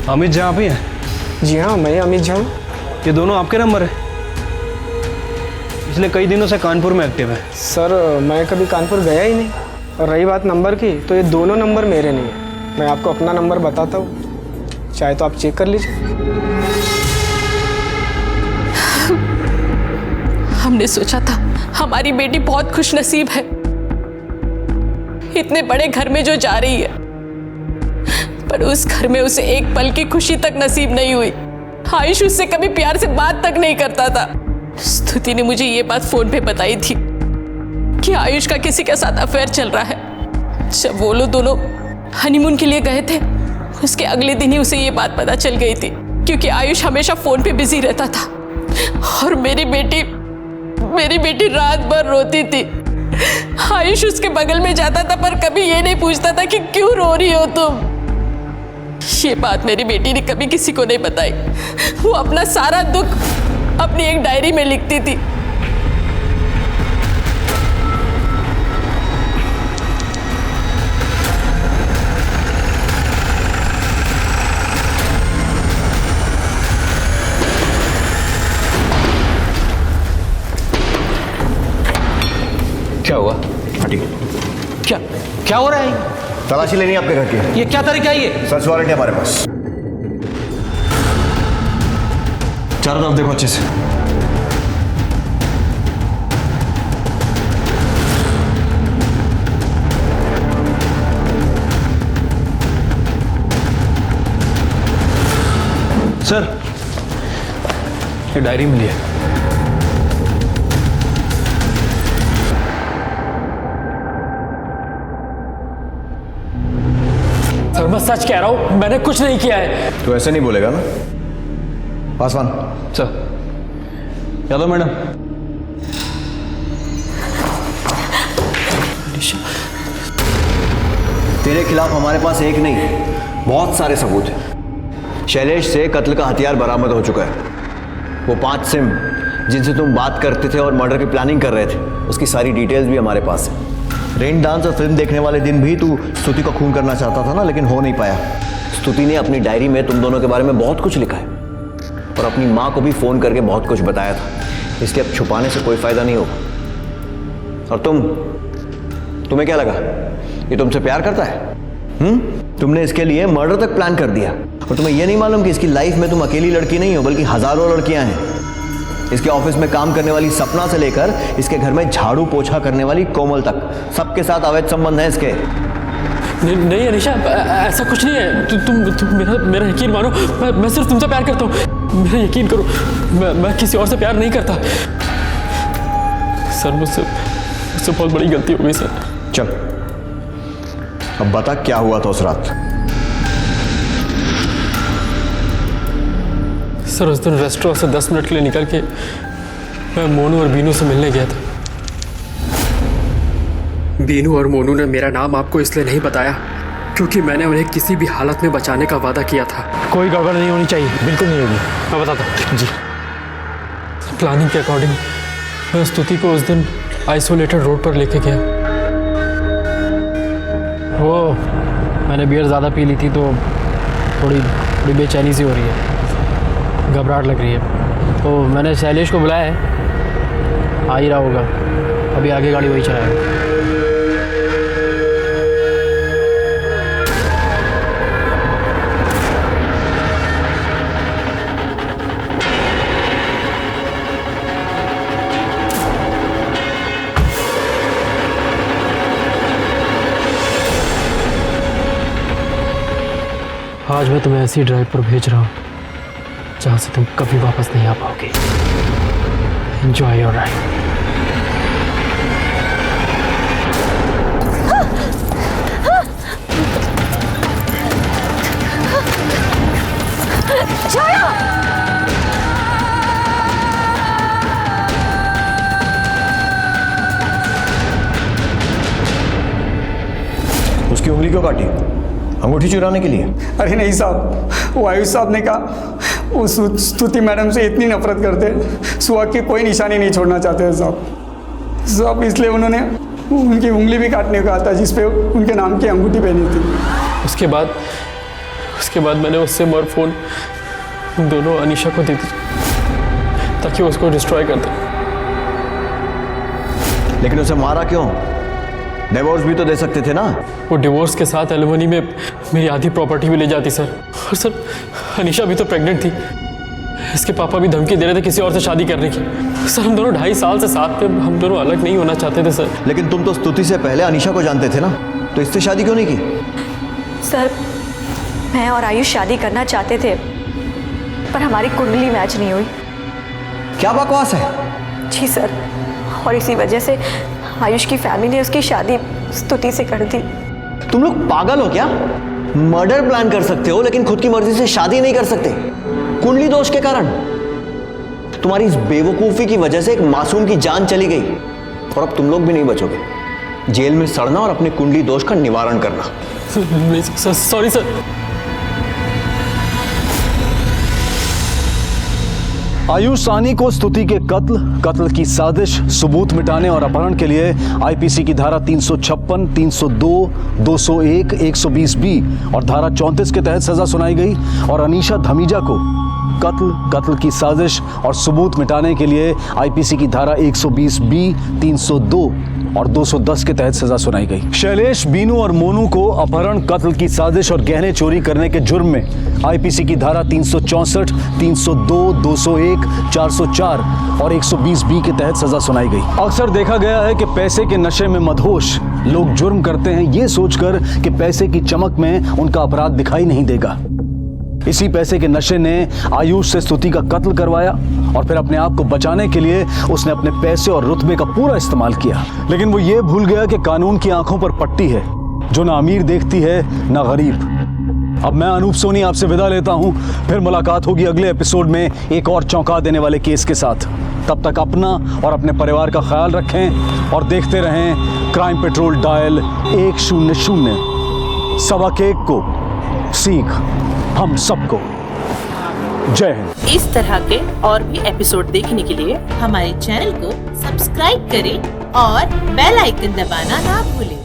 [SPEAKER 9] अमित झा आप ही हैं?
[SPEAKER 1] जी हाँ, मैं अमित झा हूँ।
[SPEAKER 9] ये दोनों आपके नंबर है? पिछले कई दिनों से कानपुर में एक्टिव है।
[SPEAKER 1] सर मैं कभी कानपुर गया ही नहीं, और रही बात नंबर की तो ये दोनों नंबर मेरे नहीं है। मैं आपको अपना नंबर बताता हूँ, चाहे तो आप चेक कर लीजिए।
[SPEAKER 15] हमने सोचा था हमारी बेटी बहुत खुशनसीब है, इतने बड़े घर में जो जा रही है,
[SPEAKER 17] पर उस घर में उसे एक पल की खुशी तक नसीब नहीं हुई। आयुष उससे कभी प्यार से बात तक नहीं करता था। स्तुति ने मुझे ये बात फोन पे बताई थी कि आयुष का किसी के साथ अफेयर चल रहा है। जब वो लोग दोनों हनीमून के लिए गए थे, उसके अगले दिन ही उसे ये बात पता चल गई थी, क्योंकि आयुष हमेशा फोन पे बिजी रहता था। और मेरी बेटी रात भर रोती थी। आयुष उसके बगल में जाता था पर कभी ये नहीं पूछता था कि क्यों रो रही हो तुम। ये बात मेरी बेटी ने कभी किसी को नहीं बताई। वो अपना सारा दुख अपनी एक डायरी में लिखती थी।
[SPEAKER 9] क्या हुआ?
[SPEAKER 3] हटिए।
[SPEAKER 9] क्या क्या हो रहा है?
[SPEAKER 3] तलाशी लेनी है आपके घर की।
[SPEAKER 9] ये क्या तरीका है ये?
[SPEAKER 3] सर्च वारंट है हमारे पास। चारों तरफ देखो अच्छे से।
[SPEAKER 9] सर, ये डायरी मिली है।
[SPEAKER 8] सर मैं सच कह रहा हूं, मैंने कुछ नहीं किया है।
[SPEAKER 3] तो ऐसे नहीं बोलेगा ना? पासवान।
[SPEAKER 9] सर। यादव मैडम।
[SPEAKER 3] तेरे खिलाफ हमारे पास एक नहीं बहुत सारे सबूत हैं। शैलेश से कत्ल का हथियार बरामद हो चुका है। वो 5 सिम जिनसे तुम बात करते थे और मर्डर की प्लानिंग कर रहे थे, उसकी सारी डिटेल्स भी हमारे पास है। रेन डांस और फिल्म देखने वाले दिन भी तू स्तुति को खून करना चाहता था ना, लेकिन हो नहीं पाया। स्तुति ने अपनी डायरी में तुम दोनों के बारे में बहुत कुछ लिखा है और अपनी माँ को भी फोन करके बहुत कुछ बताया था। इसलिए अब छुपाने से कोई फायदा नहीं होगा। और तुम्हें क्या लगा ये तुमसे प्यार करता है? तुमने इसके लिए मर्डर तक प्लान कर दिया और तुम्हें यह नहीं मालूम कि इसकी लाइफ में तुम अकेली लड़की नहीं हो बल्कि हजारों लड़कियां हैं। इसके ऑफिस में काम करने वाली सपना से लेकर इसके घर में झाड़ू पोछा करने वाली कोमल तक, सबके साथ अवैध संबंध है इसके।
[SPEAKER 8] नहीं अनीशा, ऐसा कुछ नहीं है। तुम मेरा यकीन मानो। मैं सिर्फ तुमसे प्यार करता हूँ। मेरा यकीन करो, मैं किसी और से प्यार नहीं करता। सर मुझसे बहुत बड़ी गलती हो गई सर।
[SPEAKER 3] चल अब बता क्या हुआ था उस रात?
[SPEAKER 8] सर उस दिन रेस्टोरेंट से 10 मिनट के लिए निकल के मैं मोनू और बीनू से मिलने गया था। बीनू और मोनू ने मेरा नाम आपको इसलिए नहीं बताया क्योंकि मैंने उन्हें किसी भी हालत में बचाने का वादा किया था।
[SPEAKER 9] कोई गड़बड़ नहीं होनी चाहिए। बिल्कुल नहीं होगी।
[SPEAKER 8] मैं बताता हूँ जी। प्लानिंग के अकॉर्डिंग मैं स्तुति को उस दिन आइसोलेटेड रोड पर लेके गया।
[SPEAKER 16] वो मैंने बियर ज़्यादा पी ली थी तो थोड़ी बेचैनी सी हो रही है, घबराहट लग रही है। तो मैंने शैलेश को बुलाया है, आ ही रहा होगा। अभी आगे गाड़ी वही चलाएगा।
[SPEAKER 8] आज मैं तुम्हें ऐसी ड्राइव पर भेज रहा हूँ जहाँ से तुम कभी वापस नहीं आ पाओगे। Enjoy your ride.
[SPEAKER 3] उसकी उंगली क्यों काटी? अंगूठी चुराने के लिए?
[SPEAKER 12] अरे नहीं साहब, वो आयुष साहब ने कहा वो स्तुति मैडम से इतनी नफरत करते, सुहाग की कोई निशानी नहीं छोड़ना चाहते थे साहब, इसलिए उन्होंने उनकी उंगली भी काटने को कहा था जिस पे उनके नाम की अंगूठी पहनी थी।
[SPEAKER 8] उसके बाद मैंने उससे और फोन दोनों अनीशा को दे दी ताकि वो उसको डिस्ट्रॉय कर दे।
[SPEAKER 3] लेकिन उसे मारा क्यों? डिवोर्स भी तो दे सकते थे ना।
[SPEAKER 8] वो डिवोर्स के साथ एलिमनी में मेरी आधी प्रॉपर्टी भी ले जाती सर। और सर अनीशा भी तो प्रेग्नेंट थी। इसके पापा भी धमकी दे रहे थे किसी और से शादी करने की। सर हम दोनों 2.5 साल से साथ थे, हम दोनों अलग नहीं होना चाहते थे सर।
[SPEAKER 3] लेकिन तुम तो स्तुति से पहले अनीशा को जानते थे ना, तो इससे शादी क्यों नहीं की?
[SPEAKER 2] सर
[SPEAKER 5] मैं और आयुष शादी करना चाहते थे, पर हमारी कुंडली मैच नहीं हुई।
[SPEAKER 3] क्या बकवास है?
[SPEAKER 5] जी सर, और इसी वजह से आयुष की फैमिली ने उसकी शादी स्तुति से कर दी।
[SPEAKER 3] तुम लोग पागल हो क्या? मर्डर प्लान कर सकते हो लेकिन खुद की मर्जी से शादी नहीं कर सकते, कुंडली दोष के कारण। तुम्हारी इस बेवकूफी की वजह से एक मासूम की जान चली गई और अब तुम लोग भी नहीं बचोगे। जेल में सड़ना और अपने कुंडली दोष का निवारण करना।
[SPEAKER 8] Sorry sir.
[SPEAKER 4] आयुष सानी को स्तुति के कत्ल की साजिश, सबूत मिटाने और अपहरण के लिए आईपीसी की धारा 356, 302, 201, 120B और धारा 34 के तहत सजा सुनाई गई और अनीशा धमीजा को कत्ल की साजिश और सबूत मिटाने के लिए आईपीसी की धारा 120B, 302 और 210 के तहत सजा सुनाई गई। शैलेश, बीनू और मोनू को अपहरण, कत्ल की साजिश और गहने चोरी करने के जुर्म में आईपीसी की धारा 364, 302, 201, 404 और 120B के तहत सजा सुनाई गई। अक्सर देखा गया है कि पैसे के नशे में मदहोश लोग जुर्म करते हैं ये सोचकर कि पैसे की चमक में उनका अपराध दिखाई नहीं देगा। इसी पैसे के नशे ने आयुष से स्तुति का कत्ल करवाया और फिर अपने आप को बचाने के लिए उसने अपने पैसे और रुतबे का पूरा इस्तेमाल किया। लेकिन वो ये भूल गया कि कानून की आंखों पर पट्टी है जो ना अमीर देखती है ना गरीब। अब मैं अनूप सोनी आपसे विदा लेता हूं, फिर मुलाकात होगी अगले एपिसोड में एक और चौंका देने वाले केस के साथ। तब तक अपना और अपने परिवार का ख्याल रखें और देखते रहें क्राइम पेट्रोल डायल 100। सबक एक को सीख हम सबको। जय हिंद।
[SPEAKER 6] इस तरह के और भी एपिसोड देखने के लिए हमारे चैनल को सब्सक्राइब करें और बेल आइकन दबाना ना भूलें।